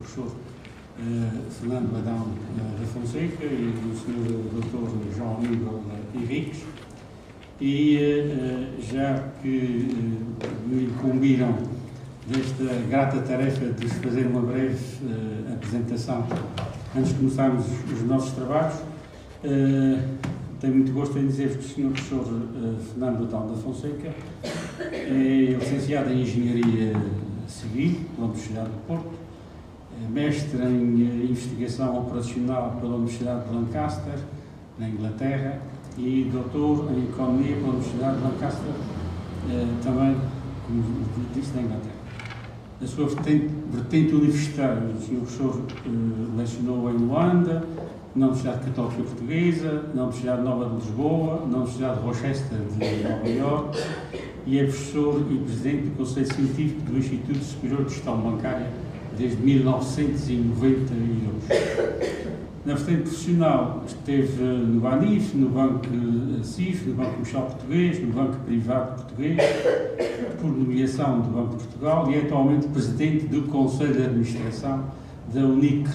professor Fernando Adão da Fonseca e do Sr. Dr. João Aníbal Henriques, e já que me incumbiram desta grata tarefa de fazer uma breve apresentação antes de começarmos os nossos trabalhos, tenho muito gosto em dizer-vos que o Sr. Professor Fernando Adão da Fonseca é licenciado em Engenharia Civil pela Universidade do Porto, mestre em Investigação Operacional pela Universidade de Lancaster, na Inglaterra, e doutor em Economia pela Universidade de Lancaster, também, como disse, na Inglaterra. A sua vertente universitária, o Sr. Professor lecionou em Luanda, na Universidade Católica Portuguesa, na Universidade Nova de Lisboa, na Universidade de Rochester de Nova Iorque, e é professor e presidente do Conselho Científico do Instituto Superior de Gestão Bancária desde 1992. Na vertente profissional, esteve no BANIF, no Banco CIF, no Banco Comercial Português, no Banco Privado Português, por nomeação do Banco de Portugal, e é atualmente presidente do Conselho de Administração da UNIC.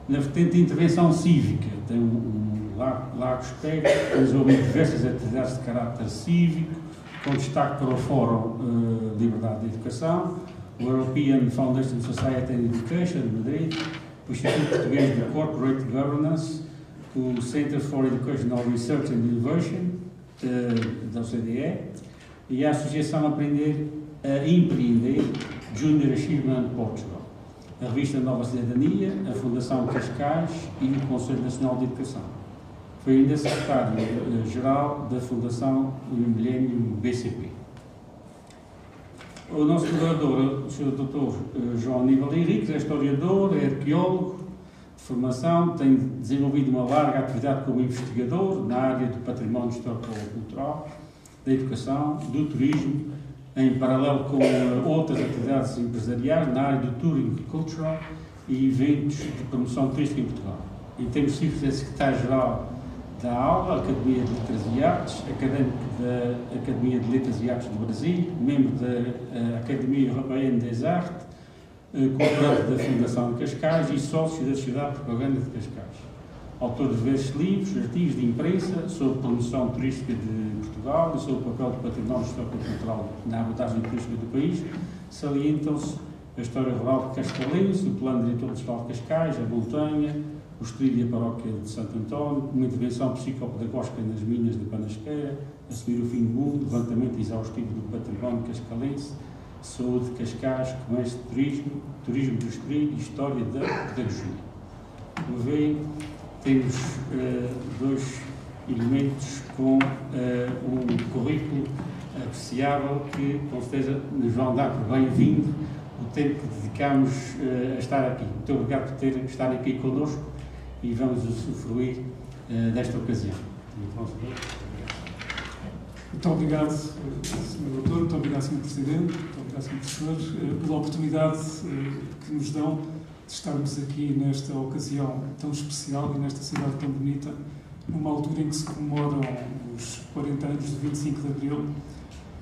Na vertente de intervenção cívica, tem um largo espectro, tem desenvolvido diversas atividades de caráter cívico, com destaque para o Fórum Liberdade de Educação, o European Foundation Society and Education, de Madrid, o Instituto Português de Corporate Governance, o Center for Educational Research and Innovation, da OCDE, e a Associação Aprender a Empreender, Junior Achievement Portugal, a revista Nova Cidadania, a Fundação Cascais e o Conselho Nacional de Educação. Foi ainda secretário-geral da Fundação Millennium BCP. O nosso moderador, o Sr. Dr. João Aníbal Henriques, é historiador, é arqueólogo de formação, tem desenvolvido uma larga atividade como investigador na área do património histórico-cultural, da educação, do turismo, em paralelo com outras atividades empresariais na área do touring cultural e eventos de promoção turística em Portugal. Em termos cívicos, é secretário-geral da AULA, Academia de Letras e Artes, académico da Academia de Letras e Artes do Brasil, membro da Academia Europeana des Arts, colaborador da Fundação de Cascais e sócio da Sociedade de Propaganda de Cascais. Autor de diversos livros, artigos de imprensa sobre promoção turística de Portugal e sobre o papel do património histórico-cultural na abordagem turística do país. Salientam-se a história rural de Cascalense, o plano diretor municipal de Cascais, a montanha, o estudo e a paróquia de Santo António, uma intervenção psicopedagógica nas minas de Panasqueira, Assumir o Fim do Mundo, levantamento exaustivo do património cascalense, saúde de Cascais, comércio de turismo, turismo do Estoril e história da pedagogia. Como veem, temos dois elementos com um currículo apreciável que, com certeza, nos vão dar por bem-vindo o tempo que dedicamos a estar aqui. Muito obrigado por estarem aqui connosco e vamos usufruir desta ocasião. Muito obrigado, Sr. Doutor, muito obrigado, Sr. Presidente, muito obrigado, Sr. Professor, pela oportunidade que nos dão de estarmos aqui nesta ocasião tão especial e nesta cidade tão bonita, numa altura em que se comemoram os 40 anos de 25 de Abril,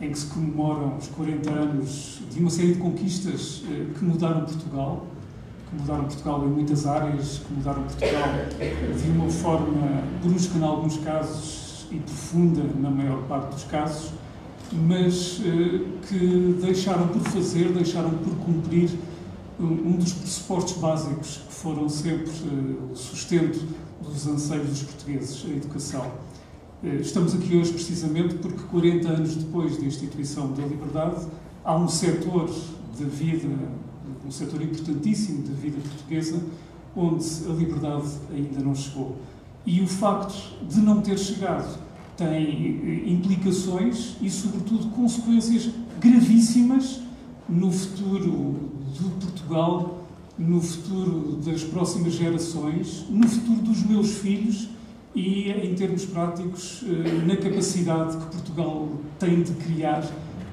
em que se comemoram os 40 anos de uma série de conquistas que mudaram Portugal em muitas áreas, que mudaram Portugal de uma forma brusca em alguns casos e profunda na maior parte dos casos, mas que deixaram por fazer, deixaram por cumprir um dos pressupostos básicos que foram sempre o sustento dos anseios dos portugueses, a educação. Estamos aqui hoje precisamente porque 40 anos depois da instituição da liberdade há um setor de vida, um setor importantíssimo da vida portuguesa onde a liberdade ainda não chegou. E o facto de não ter chegado tem implicações e, sobretudo, consequências gravíssimas no futuro de Portugal, no futuro das próximas gerações, no futuro dos meus filhos e, em termos práticos, na capacidade que Portugal tem de criar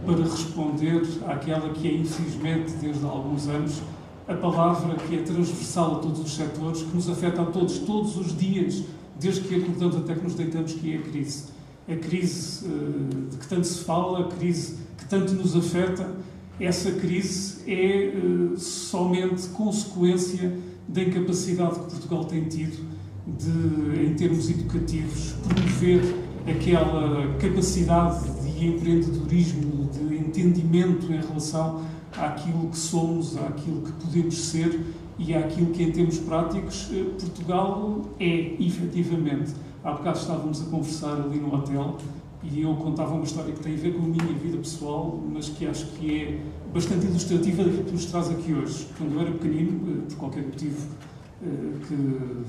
para responder àquela que é, infelizmente, desde há alguns anos, a palavra que é transversal a todos os setores, que nos afeta a todos, todos os dias, desde que acordamos até que nos deitamos, que é a crise. A crise de que tanto se fala, a crise que tanto nos afeta essa crise é somente consequência da incapacidade que Portugal tem tido de, em termos educativos, promover aquela capacidade de empreendedorismo, de entendimento em relação àquilo que somos, àquilo que podemos ser e àquilo que, em termos práticos, Portugal é, efetivamente. Há bocado estávamos a conversar ali no hotel e eu contava uma história que tem a ver com a minha vida pessoal, mas que acho que é bastante ilustrativa daquilo que nos traz aqui hoje. Quando eu era pequenino, por qualquer motivo que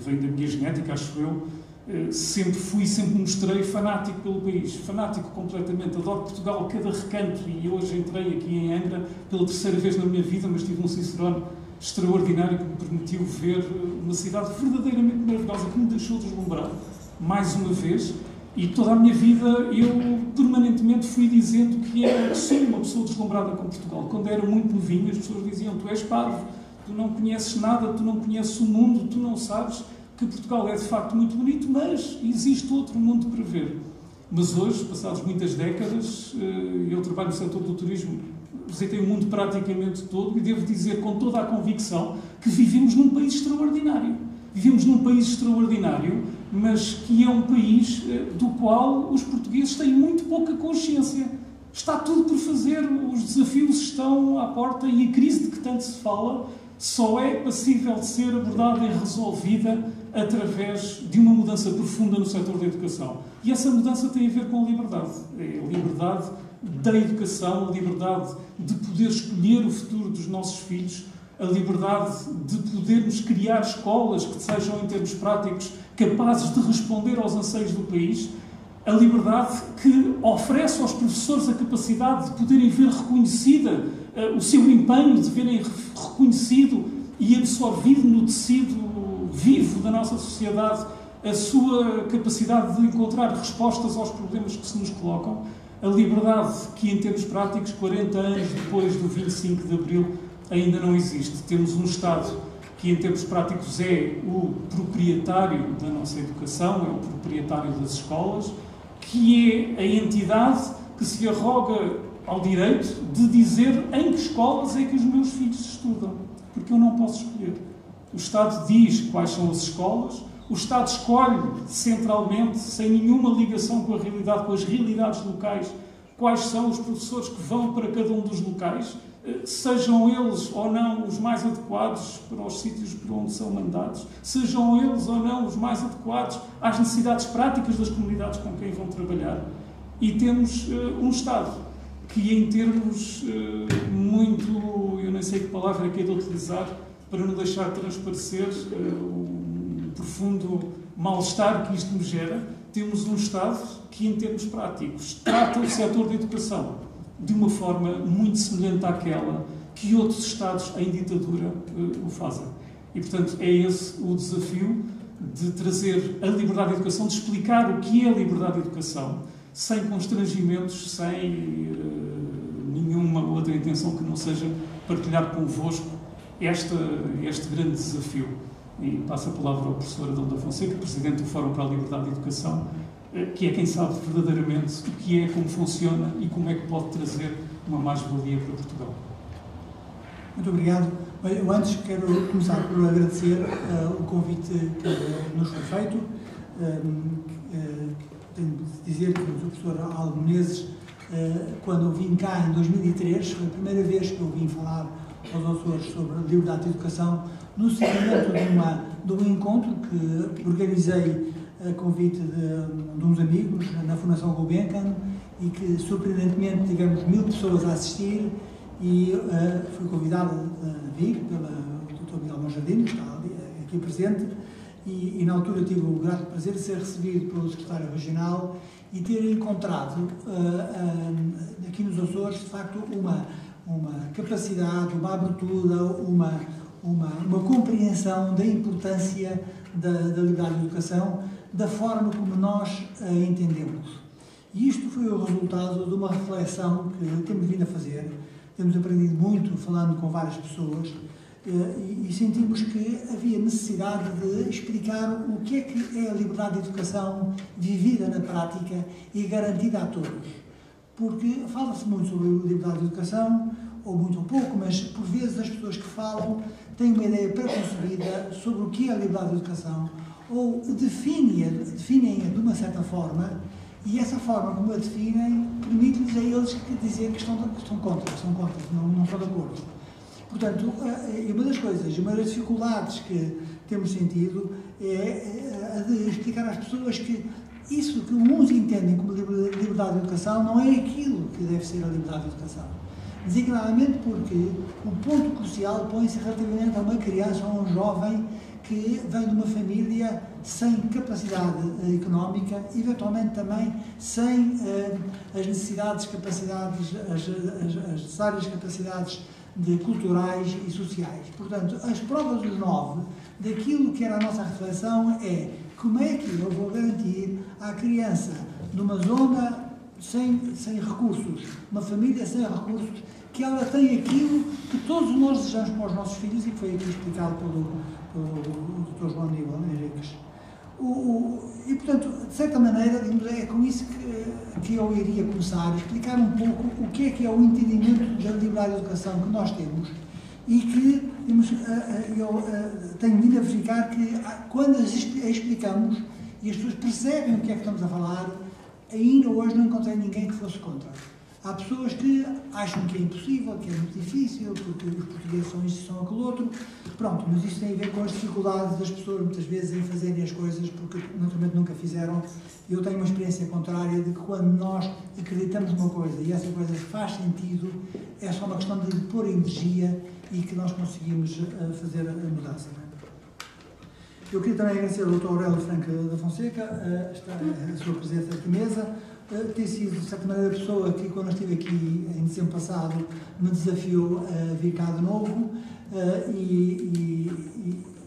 vem da minha genética, acho eu, sempre mostrei fanático pelo país, fanático completamente, adoro Portugal, cada recanto, e hoje entrei aqui em Angra pela terceira vez na minha vida, mas tive um Cicerone extraordinário que me permitiu ver uma cidade verdadeiramente maravilhosa, que me deixou deslumbrado, mais uma vez, e toda a minha vida eu permanentemente fui dizendo que sou uma pessoa deslumbrada com Portugal. Quando era muito novinho, as pessoas diziam: tu és parvo, tu não conheces nada, tu não conheces o mundo, tu não sabes que Portugal é de facto muito bonito, mas existe outro mundo para ver. Mas hoje, passados muitas décadas, eu trabalho no setor do turismo, visitei o mundo praticamente todo e devo dizer com toda a convicção que vivemos num país extraordinário. Vivemos num país extraordinário, mas que é um país do qual os portugueses têm muito pouca consciência. Está tudo por fazer, os desafios estão à porta e a crise de que tanto se fala só é passível de ser abordada e resolvida através de uma mudança profunda no setor da educação. E essa mudança tem a ver com a liberdade. É a liberdade da educação, a liberdade de poder escolher o futuro dos nossos filhos, a liberdade de podermos criar escolas que sejam, em termos práticos, capazes de responder aos anseios do país, a liberdade que oferece aos professores a capacidade de poderem ver reconhecida o seu empenho, de verem reconhecido e absorvido no tecido vivo da nossa sociedade a sua capacidade de encontrar respostas aos problemas que se nos colocam, a liberdade que, em termos práticos, 40 anos depois do 25 de Abril, ainda não existe. Temos um Estado que, em termos práticos, é o proprietário da nossa educação, é o proprietário das escolas, que é a entidade que se arroga ao direito de dizer em que escolas é que os meus filhos estudam, porque eu não posso escolher. O Estado diz quais são as escolas, o Estado escolhe centralmente, sem nenhuma ligação com a realidade, com as realidades locais, quais são os professores que vão para cada um dos locais, sejam eles ou não os mais adequados para os sítios por onde são mandados, sejam eles ou não os mais adequados às necessidades práticas das comunidades com quem vão trabalhar. E temos um Estado que, em termos muito, eu nem sei que palavra é que é de utilizar, para não deixar transparecer o profundo mal-estar que isto nos gera, temos um Estado que, em termos práticos, trata o setor da educação de uma forma muito semelhante àquela que outros Estados em ditadura o fazem. E, portanto, é esse o desafio de trazer a liberdade de educação, de explicar o que é a liberdade de educação, sem constrangimentos, sem nenhuma outra intenção que não seja partilhar convosco este grande desafio. E passo a palavra ao professor Adão da Fonseca, Presidente do Fórum para a Liberdade de Educação, que é quem sabe verdadeiramente o que é, como funciona e como é que pode trazer uma mais-valia para Portugal. Muito obrigado. Bem, eu antes quero começar por agradecer o convite que nos foi feito. Tenho de dizer que o professor Aldo Menezes, quando eu vim cá em 2003, foi a primeira vez que eu vim falar aos Açores sobre a liberdade de educação, no seguimento de um encontro que organizei a convite de uns amigos na Fundação Gulbenkian e que, surpreendentemente, tivemos 1000 pessoas a assistir e fui convidado a vir pelo Dr. Miguel Monjardim, que está aqui presente, e na altura tive o grato prazer de ser recebido pelo secretário regional e ter encontrado aqui nos Açores, de facto, uma capacidade, uma abertura, uma compreensão da importância da liberdade de educação, da forma como nós a entendemos. E isto foi o resultado de uma reflexão que temos vindo a fazer, temos aprendido muito falando com várias pessoas e sentimos que havia necessidade de explicar o que é a liberdade de educação vivida na prática e garantida a todos. Porque fala-se muito sobre a liberdade de educação, ou muito ou pouco, mas por vezes as pessoas que falam têm uma ideia preconcebida sobre o que é a liberdade de educação, ou definem-a de uma certa forma, e essa forma como a definem permite-lhes a eles dizer que estão contra, não estão de acordo. Portanto, uma das coisas, uma das dificuldades que temos sentido é a de explicar às pessoas que isso que uns entendem como liberdade de educação não é aquilo que deve ser a liberdade de educação. Designadamente porque o ponto crucial põe-se relativamente a uma criança ou a um jovem que vem de uma família sem capacidade económica, eventualmente também sem as necessárias capacidades culturais e sociais. Portanto, as provas dos 9 daquilo que era a nossa reflexão é como é que eu vou garantir à criança numa zona sem recursos, uma família sem recursos, que ela tem aquilo que todos nós desejamos para os nossos filhos e que foi aqui explicado pelo Dr. João Aníbal Henriques. E, portanto, de certa maneira, é com isso que eu iria começar a explicar um pouco o que é o entendimento da liberdade de educação que nós temos e que eu tenho vindo a verificar que quando a explicamos e as pessoas percebem o que é que estamos a falar, ainda hoje não encontrei ninguém que fosse contra. Há pessoas que acham que é impossível, que é muito difícil, porque os portugueses são isto, são aquele outro. Pronto, mas isso tem a ver com as dificuldades das pessoas, muitas vezes, em fazerem as coisas, porque naturalmente nunca fizeram. Eu tenho uma experiência contrária de que quando nós acreditamos numa coisa e essa coisa faz sentido, é só uma questão de pôr energia e que nós conseguimos fazer a mudança. Eu queria também agradecer ao Dr. Aurélio Franco da Fonseca, a sua presença aqui na mesa, ter sido, de certa maneira, a pessoa que, quando eu estive aqui em dezembro passado, me desafiou a vir cá de novo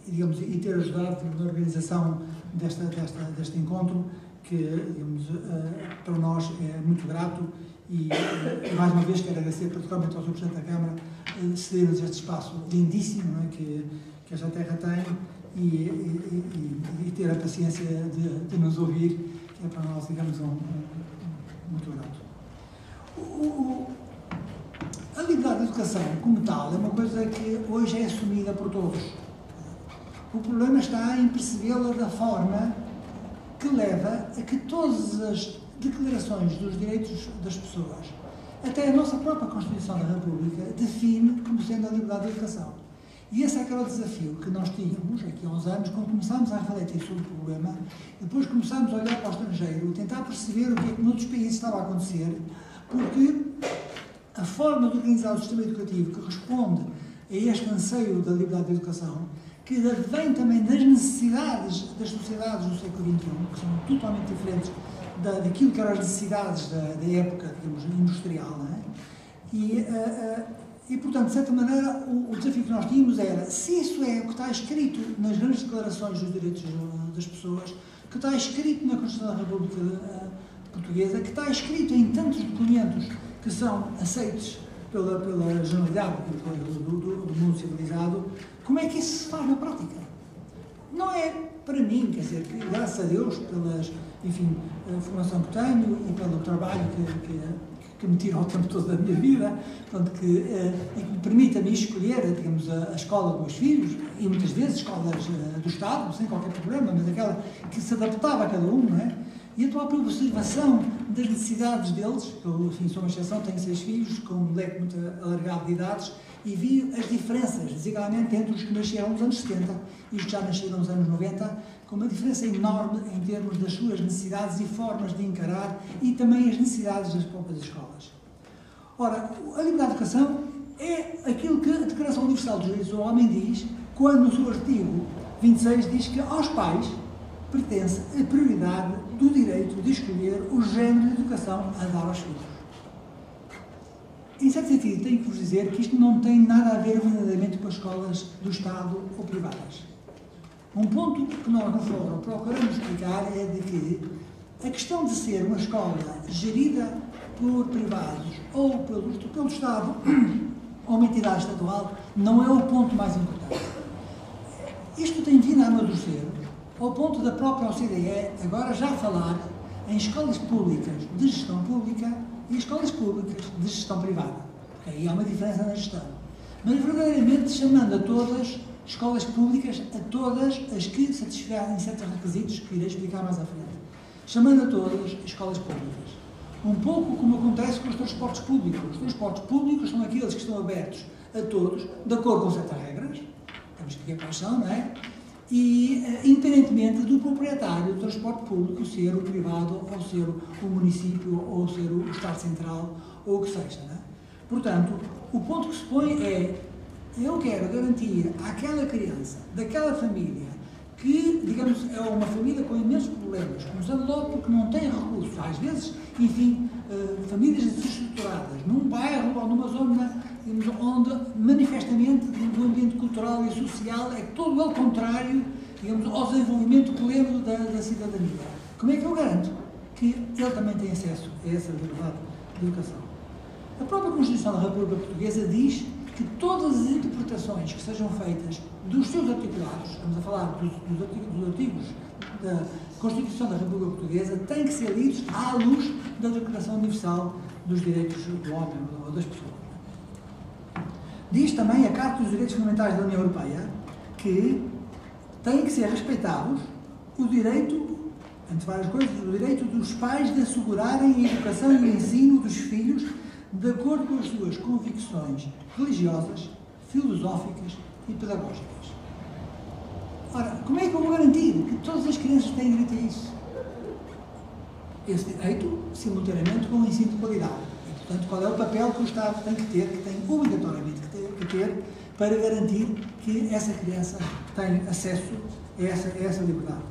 digamos, e ter ajudado na organização deste encontro, que, digamos, para nós é muito grato e, mais uma vez, quero agradecer particularmente ao Sr. Presidente da Câmara ceder-nos este espaço lindíssimo, não é, que esta terra tem e ter a paciência de nos ouvir, que é para nós, digamos, muito grato. A liberdade de educação, como tal, é uma coisa que hoje é assumida por todos. O problema está em percebê-la da forma que leva a que todas as declarações dos direitos das pessoas, até a nossa própria Constituição da República, define como sendo a liberdade de educação. E esse é que era o desafio que nós tínhamos aqui há uns anos, quando começámos a refletir sobre o problema, e depois começámos a olhar para o estrangeiro, tentar perceber o que é que noutros países estava a acontecer, porque a forma de organizar o sistema educativo que responde a este anseio da liberdade de educação, que vem também das necessidades das sociedades do século XXI, que são totalmente diferentes daquilo que eram as necessidades da época, digamos, industrial, não é? E, portanto, de certa maneira, o desafio que nós tínhamos era, se isso é o que está escrito nas grandes declarações dos direitos das pessoas, que está escrito na Constituição da República Portuguesa, que está escrito em tantos documentos que são aceitos pela generalidade do mundo civilizado, como é que isso se faz na prática? Não é para mim, quer dizer, que, graças a Deus, a formação que tenho e pelo trabalho que me tira o tempo todo da minha vida, portanto, e que me permite a mim escolher, digamos, a escola dos meus filhos, e muitas vezes escolas do Estado, sem qualquer problema, mas aquela que se adaptava a cada um, não é? E a tua própria observação das necessidades deles, eu, enfim, sou uma exceção, tenho 6 filhos, com um leque muito alargado de idades, e vi as diferenças, designadamente, entre os que nasceram nos anos 70 e os que já nasceram nos anos 90, com uma diferença enorme em termos das suas necessidades e formas de encarar e também as necessidades das próprias escolas. Ora, a liberdade de educação é aquilo que a Declaração Universal dos Direitos do Homem diz, quando no seu artigo 26 diz que aos pais pertence a prioridade do direito de escolher o género de educação a dar aos filhos. Em certo sentido, tenho que vos dizer que isto não tem nada a ver verdadeiramente com as escolas do Estado ou privadas. Um ponto que nós no fórum procuramos explicar é de que a questão de ser uma escola gerida por privados ou pelo Estado ou uma entidade estadual não é o ponto mais importante. Isto tem vindo a amadurecer ao ponto da própria OCDE agora já falar em escolas públicas de gestão pública e escolas públicas de gestão privada. Aí há uma diferença na gestão. Mas verdadeiramente chamando a todas escolas públicas, a todas as que satisfazem certos requisitos que irei explicar mais à frente. Chamando a todas as escolas públicas. Um pouco como acontece com os transportes públicos. Os transportes públicos são aqueles que estão abertos a todos, de acordo com certas regras, temos que ver quais são, não é? E independentemente do proprietário do transporte público ser o privado, ou ser o município, ou ser o Estado Central, ou o que seja, não é? Portanto, o ponto que se põe é: eu quero garantir àquela criança, daquela família, que, digamos, é uma família com imensos problemas, começando logo porque não tem recursos, às vezes, enfim, famílias desestruturadas, num bairro ou numa zona, digamos, onde manifestamente o ambiente cultural e social é todo ao contrário, digamos, ao desenvolvimento pleno da cidadania. Como é que eu garanto que ele também tem acesso a essa liberdade de educação? A própria Constituição da República Portuguesa diz que todas as interpretações que sejam feitas dos seus articulados, estamos a falar dos artigos da Constituição da República Portuguesa, têm que ser lidos à luz da Declaração Universal dos Direitos do Homem ou das Pessoas. Diz também a Carta dos Direitos Fundamentais da União Europeia que tem que ser respeitados o direito, entre várias coisas, o direito dos pais de assegurarem a educação e o ensino dos filhos de acordo com as suas convicções religiosas, filosóficas e pedagógicas. Ora, como é que eu vou garantir que todas as crianças têm direito a isso? Esse direito, simultaneamente, com o ensino de qualidade. E, portanto, qual é o papel que o Estado tem que ter, que tem obrigatoriamente que ter, para garantir que essa criança tem acesso a essa liberdade?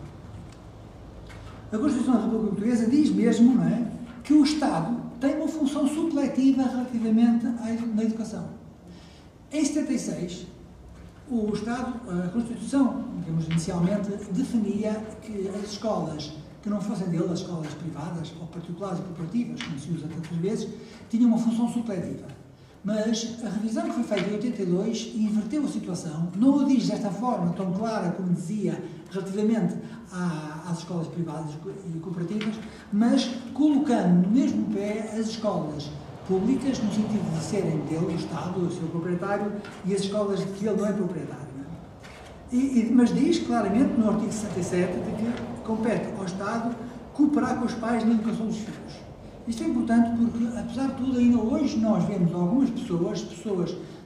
A Constituição da República Portuguesa diz mesmo, não é, que o Estado tem uma função supletiva relativamente na educação. Em 76, o Estado, a Constituição, digamos, inicialmente, definia que as escolas que não fossem dele, as escolas privadas ou particulares e cooperativas, como se usa tantas vezes, tinham uma função supletiva. Mas a revisão que foi feita em 82 inverteu a situação, não o diz desta forma tão clara como dizia relativamente às escolas privadas e cooperativas, mas colocando no mesmo pé as escolas públicas, no sentido de serem dele, o Estado, o seu proprietário, e as escolas de que ele não é proprietário. Mas diz claramente no artigo 67 de que compete ao Estado cooperar com os pais na educação dos filhos. Isto é importante porque, apesar de tudo, ainda hoje nós vemos algumas pessoas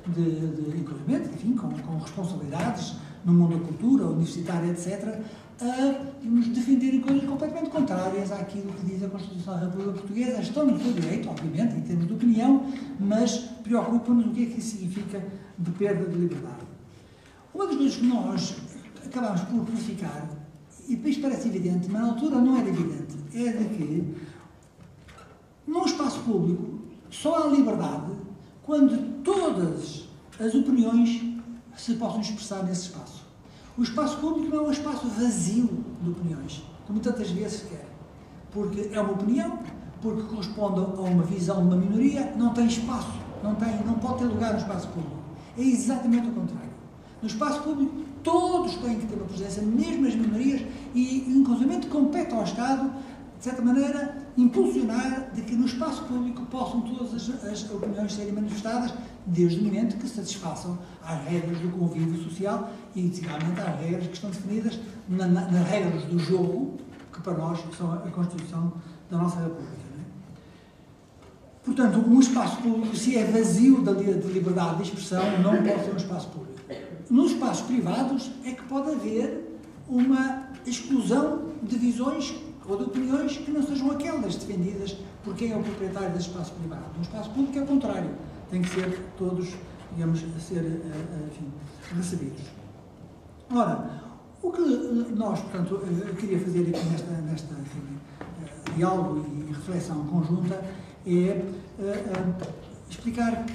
de inclusive, enfim, com responsabilidades no mundo da cultura, universitária, etc., a nos defenderem coisas completamente contrárias àquilo que diz a Constituição da República Portuguesa. Estão no seu direito, obviamente, em termos de opinião, mas preocupa-nos o que é que isso significa de perda de liberdade. Uma das coisas que nós acabamos por verificar, e depois parece evidente, mas na altura não era evidente, é de que num espaço público só há liberdade quando todas as opiniões se possam expressar nesse espaço. O espaço público não é um espaço vazio de opiniões, como tantas vezes se quer. Porque é uma opinião, porque corresponde a uma visão de uma minoria, não tem espaço, não pode ter lugar no espaço público. É exatamente o contrário. No espaço público, todos têm que ter uma presença, mesmo as minorias, e inclusive compete ao Estado, de certa maneira, impulsionar de que no espaço público possam todas as opiniões serem manifestadas, desde o momento que satisfaçam às regras do convívio social e, inicialmente, às regras que estão definidas nas regras do jogo, que para nós são a Constituição da nossa República. Não é? Portanto, um espaço público, se é vazio de liberdade de expressão, não pode ser um espaço público. Nos espaços privados é que pode haver uma exclusão de visões ou de opiniões que não sejam aquelas defendidas por quem é o proprietário desse espaço privado. No espaço público é o contrário. Tem que ser todos, digamos, enfim, recebidos. Ora, o que nós, portanto, queria fazer aqui nesta diálogo e reflexão conjunta é explicar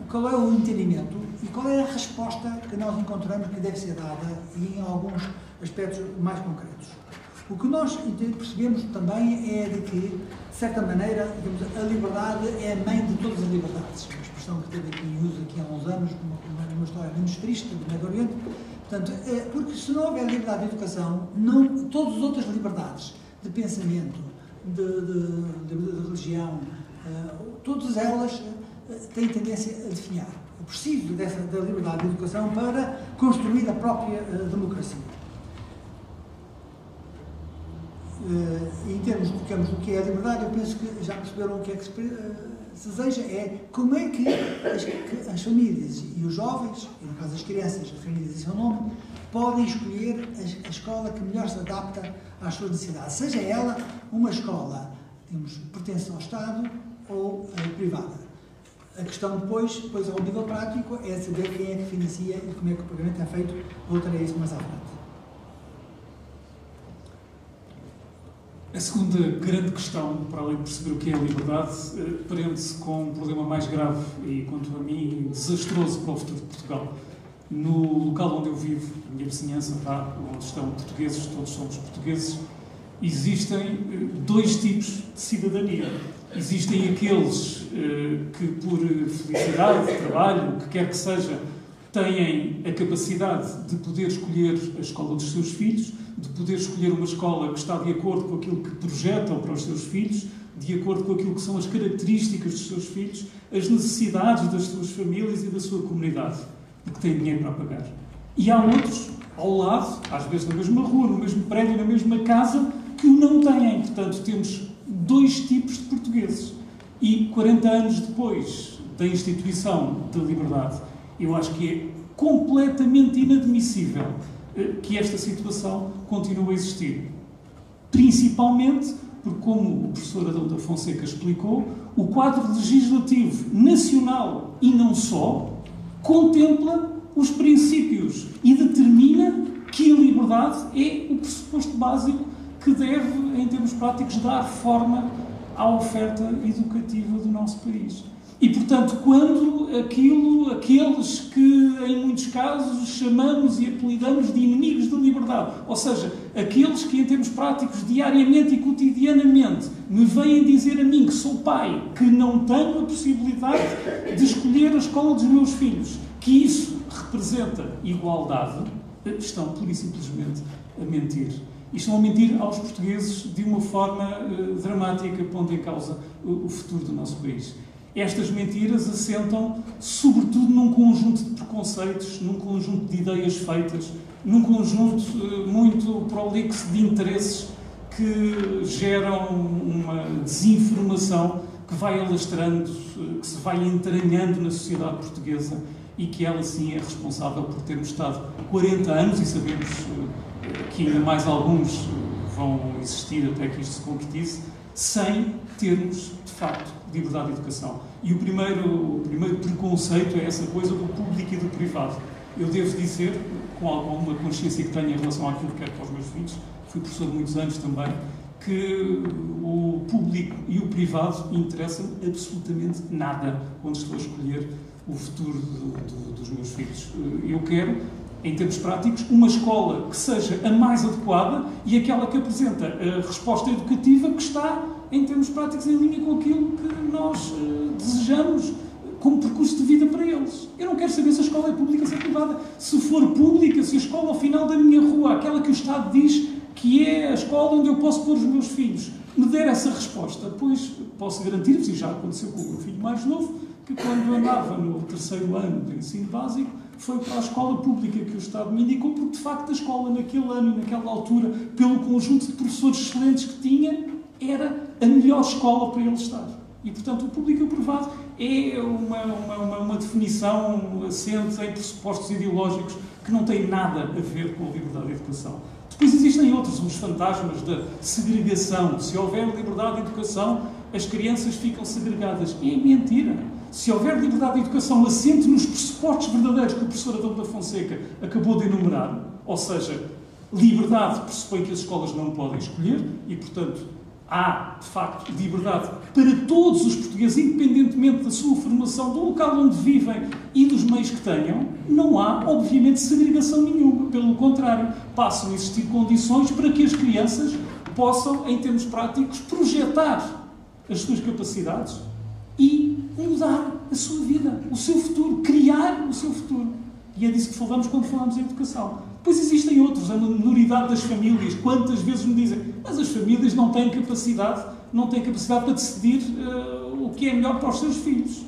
qual é o entendimento e qual é a resposta que nós encontramos que deve ser dada e em alguns aspectos mais concretos. O que nós percebemos também é de que, de certa maneira, digamos, a liberdade é a mãe de todas as liberdades. Uma expressão que teve aqui em uso aqui há uns anos, uma história menos triste do Médio Oriente. Portanto, porque se não houver liberdade de educação, todas as outras liberdades de pensamento, de religião, todas elas tem tendência a definhar. É preciso da liberdade de educação para construir a própria democracia. Em termos do que é a liberdade, eu penso que já perceberam o que é que se deseja, é como é que as famílias e os jovens, e no caso das crianças, as famílias em seu nome, podem escolher a escola que melhor se adapta às suas necessidades, seja ela uma escola, pertence ao Estado ou privada. A questão depois ao nível prático, é saber quem é que financia e como é que o pagamento é feito. Voltarei a isso mais à frente. A segunda grande questão, para além de perceber o que é a liberdade, prende-se com um problema mais grave e, quanto a mim, desastroso para o futuro de Portugal. No local onde eu vivo, a minha vizinhança, onde estão portugueses, todos somos portugueses, existem dois tipos de cidadania. Existem aqueles que, por felicidade, trabalho, o que quer que seja, têm a capacidade de poder escolher a escola dos seus filhos, de poder escolher uma escola que está de acordo com aquilo que projetam para os seus filhos, de acordo com aquilo que são as características dos seus filhos, as necessidades das suas famílias e da sua comunidade, porque têm dinheiro para pagar. E há outros, ao lado, às vezes na mesma rua, no mesmo prédio, na mesma casa, que o não têm. Portanto, temos dois tipos de portugueses. E 40 anos depois da instituição da liberdade, eu acho que é completamente inadmissível que esta situação continue a existir. Principalmente porque, como o professor Adão da Fonseca explicou, o quadro legislativo nacional e não só contempla os princípios e determina que a liberdade é o pressuposto básico que deve, em termos práticos, dar forma à oferta educativa do nosso país. E, portanto, quando aqueles que, em muitos casos, chamamos e apelidamos de inimigos da liberdade, ou seja, aqueles que, em termos práticos, diariamente e cotidianamente, me vêm dizer a mim, que sou pai, que não tenho a possibilidade de escolher a escola dos meus filhos, que isso representa igualdade, estão pura e simplesmente a mentir. E estão a mentir aos portugueses de uma forma dramática, pondo em causa o futuro do nosso país. Estas mentiras assentam, sobretudo, num conjunto de preconceitos, num conjunto de ideias feitas, num conjunto muito prolixo de interesses que geram uma desinformação que vai alastrando, que se vai entranhando na sociedade portuguesa e que ela, sim, é responsável por termos estado 40 anos, e sabemos que ainda mais alguns vão existir até que isto se concretize, sem termos, de facto, liberdade de educação. E o primeiro preconceito é essa coisa do público e do privado. Eu devo dizer, com alguma consciência que tenho em relação àquilo que quero para os meus filhos, fui professor de muitos anos também, que o público e o privado interessam absolutamente nada quando estou a escolher o futuro dos meus filhos. Eu quero, em termos práticos, uma escola que seja a mais adequada e aquela que apresenta a resposta educativa que está, em termos práticos, em linha com aquilo que nós desejamos como percurso de vida para eles. Eu não quero saber se a escola é pública ou se é privada. Se for pública, se a escola ao final da minha rua, aquela que o Estado diz que é a escola onde eu posso pôr os meus filhos, me der essa resposta, pois posso garantir-vos, e já aconteceu com o meu filho mais novo, que quando andava no 3º ano do ensino básico, foi para a escola pública que o Estado me indicou, porque de facto a escola naquele ano e naquela altura, pelo conjunto de professores excelentes que tinha, era a melhor escola para ele estar. E, portanto, o público e o privado é uma definição assente em pressupostos ideológicos que não têm nada a ver com a liberdade de educação. Depois existem outros, os fantasmas da segregação. Se houver liberdade de educação, as crianças ficam segregadas. É mentira. Se houver liberdade de educação assente nos pressupostos verdadeiros que o professor Adão da Fonseca acabou de enumerar, ou seja, liberdade pressupõe que as escolas não podem escolher e, portanto, há, de facto, liberdade para todos os portugueses, independentemente da sua formação, do local onde vivem e dos meios que tenham, não há, obviamente, segregação nenhuma. Pelo contrário, passam a existir condições para que as crianças possam, em termos práticos, projetar as suas capacidades e mudar a sua vida, o seu futuro, criar o seu futuro. E é disso que falamos quando falamos em educação. Depois existem outros, a minoridade das famílias. Quantas vezes me dizem, mas as famílias não têm capacidade para decidir o que é melhor para os seus filhos.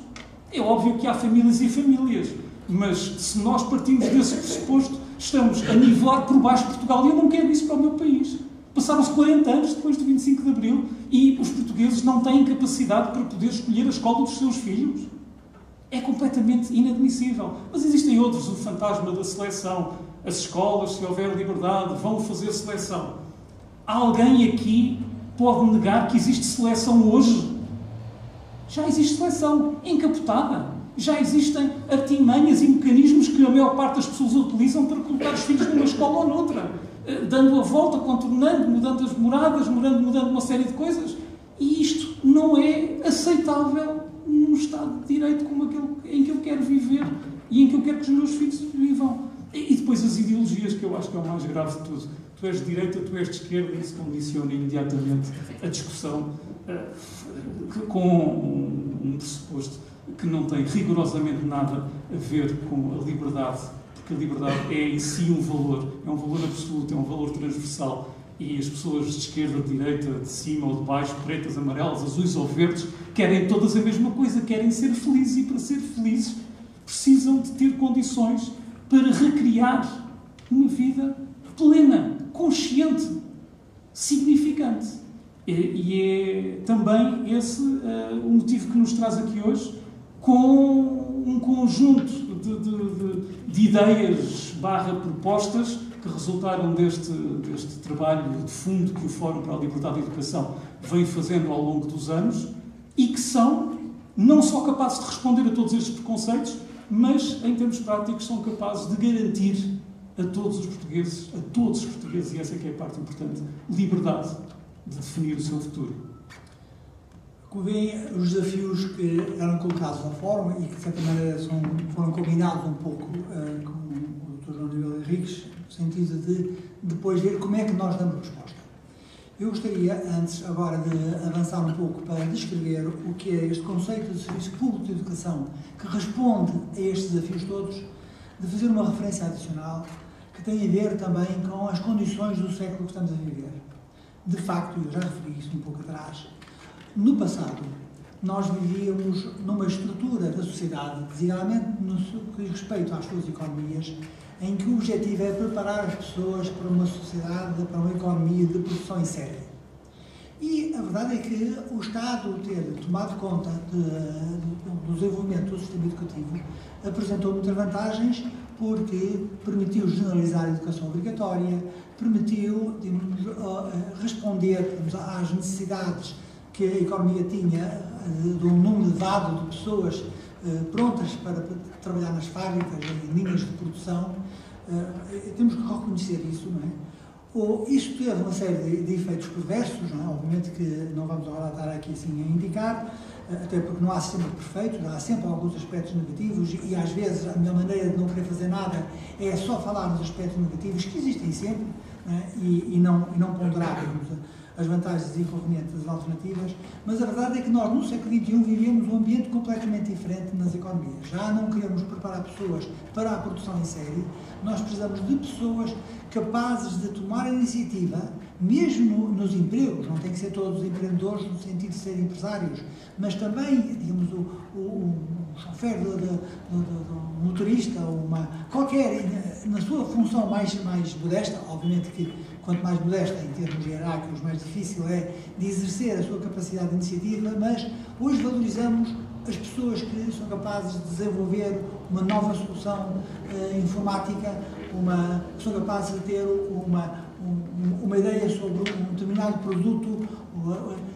É óbvio que há famílias e famílias, mas se nós partimos desse pressuposto, estamos a nivelar por baixo Portugal, e eu não quero isso para o meu país. Passaram-se 40 anos depois do 25 de Abril e os portugueses não têm capacidade para poder escolher a escola dos seus filhos. É completamente inadmissível. Mas existem outros, o fantasma da seleção. As escolas, se houver liberdade, vão fazer seleção. Alguém aqui pode negar que existe seleção hoje? Já existe seleção encapotada. Já existem artimanhas e mecanismos que a maior parte das pessoas utilizam para colocar os filhos numa escola ou noutra. Dando a volta, contornando, mudando as moradas, mudando uma série de coisas. E isto não é aceitável num Estado de Direito como aquele em que eu quero viver e em que eu quero que os meus filhos vivam. E depois as ideologias, que eu acho que é o mais grave de tudo. Tu és de direita, tu és de esquerda, e isso condiciona imediatamente a discussão com um pressuposto que não tem rigorosamente nada a ver com a liberdade, porque a liberdade é em si um valor, é um valor absoluto, é um valor transversal, e as pessoas de esquerda, de direita, de cima ou de baixo, pretas, amarelas, azuis ou verdes, querem todas a mesma coisa, querem ser felizes, e para ser felizes precisam de ter condições para recriar uma vida plena, consciente, significante. E é também esse o motivo que nos traz aqui hoje, com um conjunto de ideias /propostas que resultaram deste trabalho de fundo que o Fórum para a Liberdade e Educação vem fazendo ao longo dos anos, e que são não só capazes de responder a todos estes preconceitos, mas, em termos práticos, são capazes de garantir a todos os portugueses, e essa é que é a parte importante, liberdade de definir o seu futuro. Como veem, os desafios que eram colocados ao Fórum e que, de certa maneira, foram combinados um pouco com o Dr. João Aníbal Henriques, no sentido de depois ver como é que nós damos resposta. Eu gostaria, antes agora de avançar um pouco para descrever o que é este conceito de serviço público de educação que responde a estes desafios todos, de fazer uma referência adicional que tem a ver também com as condições do século que estamos a viver. De facto, eu já referi isso um pouco atrás, no passado nós vivíamos numa estrutura da sociedade, designadamente no que diz respeito às suas economias, em que o objetivo é preparar as pessoas para uma sociedade, para uma economia de produção em série. E a verdade é que o Estado ter tomado conta do desenvolvimento do sistema educativo apresentou muitas vantagens, porque permitiu generalizar a educação obrigatória, permitiu responder às necessidades que a economia tinha de um número elevado de pessoas prontas para trabalhar nas fábricas, em linhas de produção. Temos que reconhecer isso, não é? Isso teve uma série de efeitos perversos, não é? Obviamente que não vamos agora estar aqui assim a indicar, até porque não há sistema perfeito, há sempre alguns aspectos negativos e às vezes a minha maneira de não querer fazer nada é só falar dos aspectos negativos que existem sempre, não é? e não ponderar as vantagens e inconvenientes das alternativas, mas a verdade é que nós no século XXI vivemos um ambiente completamente diferente nas economias. Já não queremos preparar pessoas para a produção em série, nós precisamos de pessoas capazes de tomar a iniciativa, mesmo nos empregos, não tem que ser todos empreendedores no sentido de serem empresários, mas também, digamos, o chofer do motorista, qualquer, na sua função mais modesta, obviamente que quanto mais modesta em termos hierárquicos, mais difícil é de exercer a sua capacidade de iniciativa, mas hoje valorizamos as pessoas que são capazes de desenvolver uma nova solução informática, que são capazes de ter uma ideia sobre um determinado produto.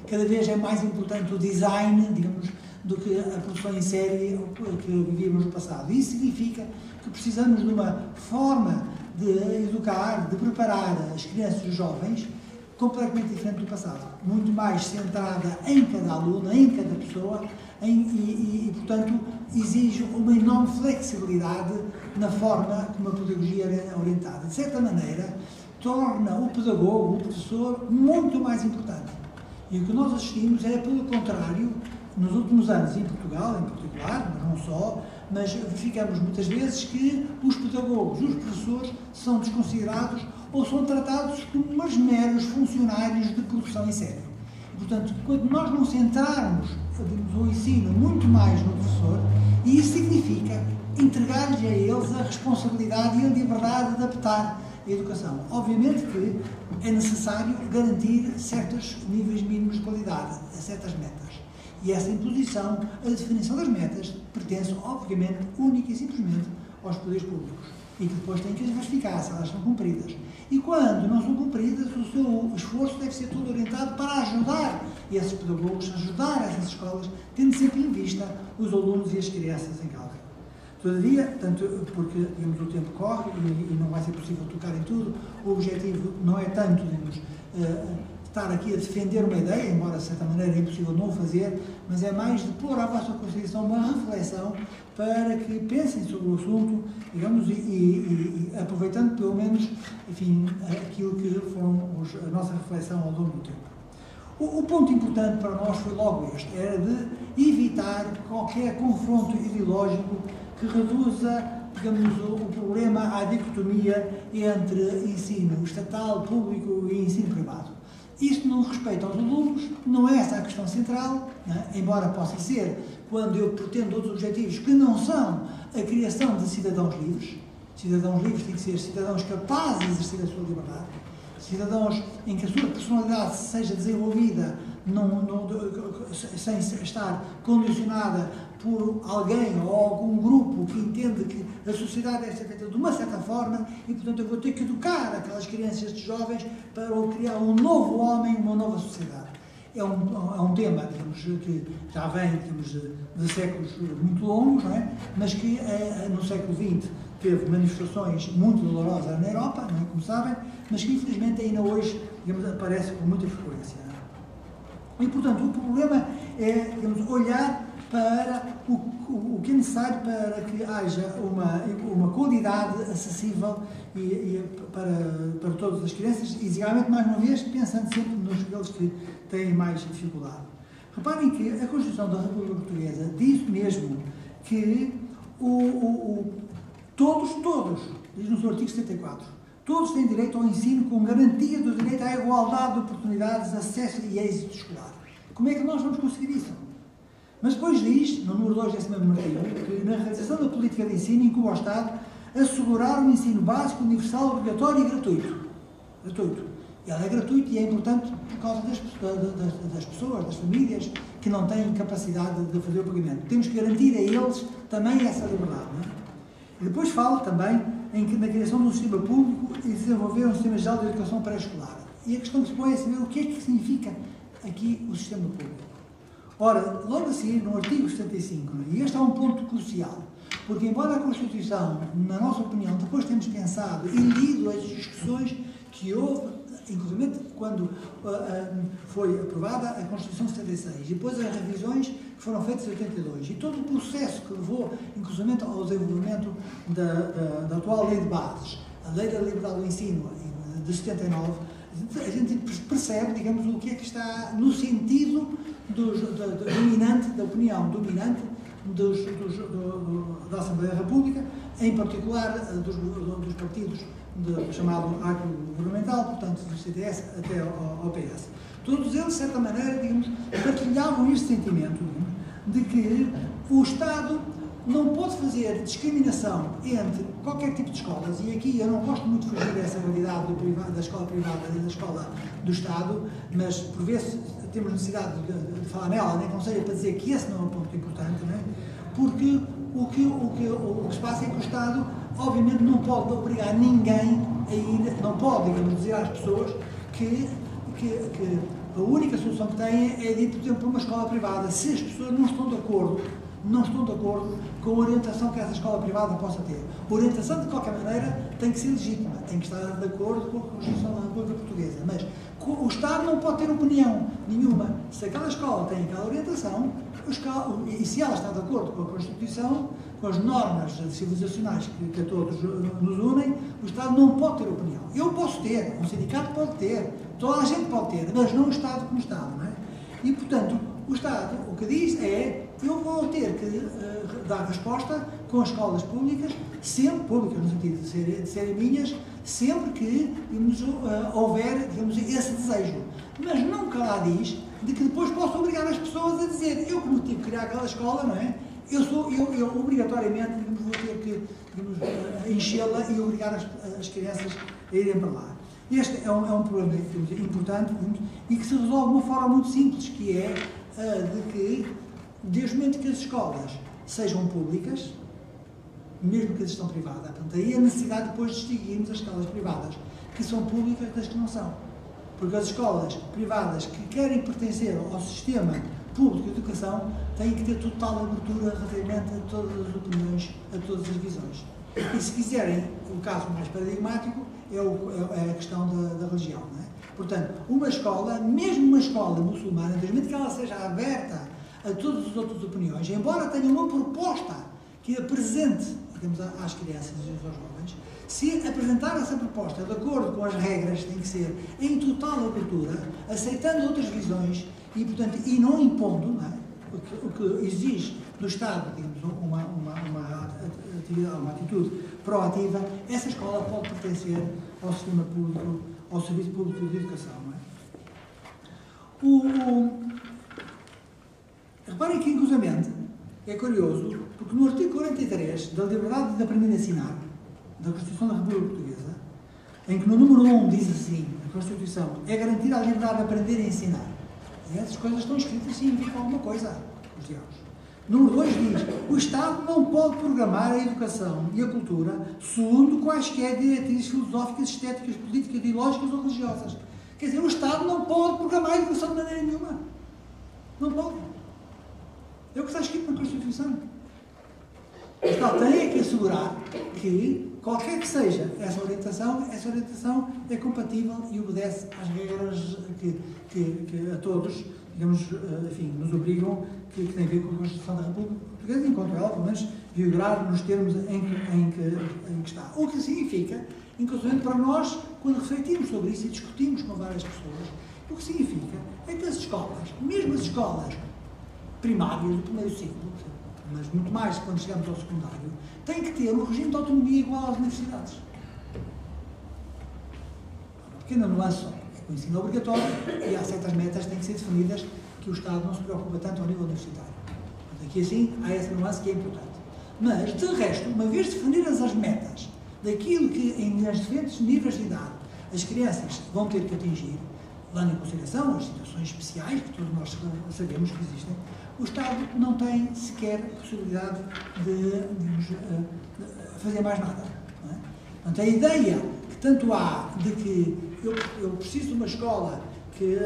Cada vez é mais importante o design, digamos, do que a produção em série que vivíamos no passado. Isso significa que precisamos de uma forma de educar, de preparar as crianças e os jovens completamente diferente do passado, muito mais centrada em cada aluno, em cada pessoa, portanto, exige uma enorme flexibilidade na forma como a pedagogia é orientada. De certa maneira, torna o pedagogo, o professor, muito mais importante. E o que nós assistimos é, pelo contrário, nos últimos anos, em Portugal, em particular, mas não só, mas verificamos muitas vezes que os pedagogos, os professores, são desconsiderados ou são tratados como umas meros funcionários de produção em série. Portanto, quando nós não centrarmos o ensino muito mais no professor, E isso significa entregar-lhes a eles a responsabilidade e a liberdade de adaptar a educação. Obviamente que é necessário garantir certos níveis mínimos de qualidade, a certas metas. E essa imposição, a definição das metas, pertence, obviamente, única e simplesmente aos poderes públicos. E que depois têm que as verificar se elas são cumpridas. E quando não são cumpridas, o seu esforço deve ser todo orientado para ajudar esses pedagogos, ajudar essas escolas, tendo sempre em vista os alunos e as crianças em causa. Todavia, tanto porque digamos, o tempo corre e não vai ser possível tocar em tudo, o objetivo não é tanto digamos, estar aqui a defender uma ideia, embora de certa maneira é impossível não o fazer, mas é mais de pôr à vossa consideração uma reflexão para que pensem sobre o assunto, digamos, e aproveitando pelo menos, enfim, aquilo que foram a nossa reflexão ao longo do tempo. O ponto importante para nós foi logo este, era de evitar qualquer confronto ideológico que reduza, digamos, o problema à dicotomia entre ensino estatal, público e ensino privado. Isto no respeito aos alunos, não é essa a questão central, né? Embora possa ser, quando eu pretendo outros objetivos que não são a criação de cidadãos livres. Cidadãos livres têm que ser cidadãos capazes de exercer a sua liberdade, cidadãos em que a sua personalidade seja desenvolvida sem estar condicionada por alguém ou algum grupo que entende que a sociedade deve ser feita de uma certa forma e, portanto, eu vou ter que educar aquelas crianças, estes jovens, para criar um novo homem, uma nova sociedade. É um tema, digamos, que já vem, digamos, de séculos muito longos, não é? Mas que no século XX teve manifestações muito dolorosas na Europa, não é? Como sabem, mas que infelizmente ainda hoje, digamos, aparece com muita frequência. E, portanto, o problema é, digamos, olhar para o que é necessário para que haja uma qualidade acessível para todas as crianças, e, exatamente, mais uma vez, pensando sempre nos que têm mais dificuldade. Reparem que a Constituição da República Portuguesa diz mesmo que todos, diz no seu artigo 74, todos têm direito ao ensino com garantia do direito à igualdade de oportunidades, acesso e êxito escolar. Como é que nós vamos conseguir isso? Mas depois diz, no número 2 desse mesmo artigo, que na realização da política de ensino incumbe ao Estado assegurar um ensino básico, universal, obrigatório e gratuito. E ela é gratuito e é importante por causa das pessoas, das famílias, que não têm capacidade de fazer o pagamento. Temos que garantir a eles também essa liberdade. Não é? E depois fala também na criação de um sistema público e desenvolver um sistema geral de educação pré-escolar. E a questão que se põe é saber o que é que significa aqui o sistema público. Ora, logo a seguir, no artigo 75, e este é um ponto crucial, porque embora a Constituição, na nossa opinião, depois temos pensado e lido as discussões que houve, inclusive quando foi aprovada a Constituição de 76, e depois as revisões que foram feitas em 82, e todo o processo que levou, inclusive, ao desenvolvimento da atual Lei de Bases, a Lei da Liberdade do Ensino, de 79, a gente percebe, digamos, o que é que está no sentido dominante, da opinião dominante da Assembleia da República, em particular dos partidos chamado arco governamental, portanto, do CDS até ao PS. Todos eles, de certa maneira, digamos, partilhavam este sentimento, digamos, de que o Estado não pode fazer discriminação entre qualquer tipo de escolas, e aqui eu não gosto muito de fugir dessa realidade da escola privada e da escola do Estado, mas por vezes temos necessidade de falar nela, nem que não seja para dizer que esse não é um ponto importante, não é? Porque o que se passa é que o Estado, obviamente, não pode obrigar ninguém a ir, não pode, digamos, dizer às pessoas que a única solução que têm é de ir, por exemplo, para uma escola privada, se as pessoas não estão de acordo com a orientação que essa escola privada possa ter. A orientação, de qualquer maneira, tem que ser legítima, tem que estar de acordo com a Constituição da República Portuguesa. Mas o Estado não pode ter opinião nenhuma. Se aquela escola tem aquela orientação, e se ela está de acordo com a Constituição, com as normas civilizacionais que a todos nos unem, o Estado não pode ter opinião. Eu posso ter, um sindicato pode ter, toda a gente pode ter, mas não o Estado como Estado, não é? E, portanto, o Estado, o que diz é, eu vou ter que dar resposta com as escolas públicas, sempre públicas no sentido de serem minhas, sempre que, digamos, houver, digamos, esse desejo. Mas nunca lá diz de que depois posso obrigar as pessoas a dizer, eu como tive que criar aquela escola, não é? eu obrigatoriamente vou ter que enchê-la e obrigar as crianças a irem para lá. Este é um problema importante e que se resolve de uma forma muito simples, que é de que, desde o momento que as escolas sejam públicas, mesmo que a gestão privada, portanto, aí a necessidade depois de distinguirmos as escolas privadas que são públicas das que não são. Porque as escolas privadas que querem pertencer ao sistema público de educação têm que ter total abertura relativamente a todas as opiniões, a todas as visões. E se quiserem, o caso mais paradigmático é a questão da religião. Não é? Portanto, uma escola, mesmo uma escola muçulmana, desde que ela seja aberta a todas as outras opiniões, embora tenha uma proposta que apresente, digamos, às crianças e aos jovens, se apresentar essa proposta de acordo com as regras, tem que ser em total abertura, aceitando outras visões e, portanto, e não impondo, não é? O que exige do Estado, digamos, uma atitude proativa, essa escola pode pertencer ao sistema público, ao Serviço Público de Educação. Não é? Reparem que, inclusivamente, é curioso, porque no artigo 43 da liberdade de aprender a ensinar, da Constituição da República Portuguesa, em que no número 1 diz assim, a Constituição, é garantir a liberdade de aprender e ensinar. E essas coisas estão escritas e significam alguma coisa, os diálogos. Número 2 diz, o Estado não pode programar a educação e a cultura segundo quaisquer diretrizes filosóficas, estéticas, políticas, ideológicas ou religiosas. Quer dizer, o Estado não pode programar a educação de maneira nenhuma. Não pode. É o que está escrito na Constituição. O Estado tem que assegurar que, qualquer que seja essa orientação é compatível e obedece às regras que a todos, digamos, enfim, nos obrigam, que tem a ver com a Constituição da República Portuguesa, enquanto ela, pelo menos, vigorar nos termos em que está. O que significa, inclusive para nós, quando refletimos sobre isso e discutimos com várias pessoas, o que significa é que as escolas, mesmo as escolas primárias do primeiro ciclo, mas muito mais quando chegamos ao secundário, têm que ter um regime de autonomia igual às universidades. Uma pequena nuance só. O ensino obrigatório e há certas metas que têm que ser definidas que o Estado não se preocupa tanto ao nível universitário. Portanto, aqui assim há essa nuance que é importante. Mas, de resto, uma vez definidas as metas daquilo que, nas diferentes níveis de idade, as crianças vão ter que atingir, levando em consideração as situações especiais, que todos nós sabemos que existem, o Estado não tem sequer possibilidade de fazer mais nada. Não é? Portanto, a ideia que tanto há de que eu preciso de uma escola que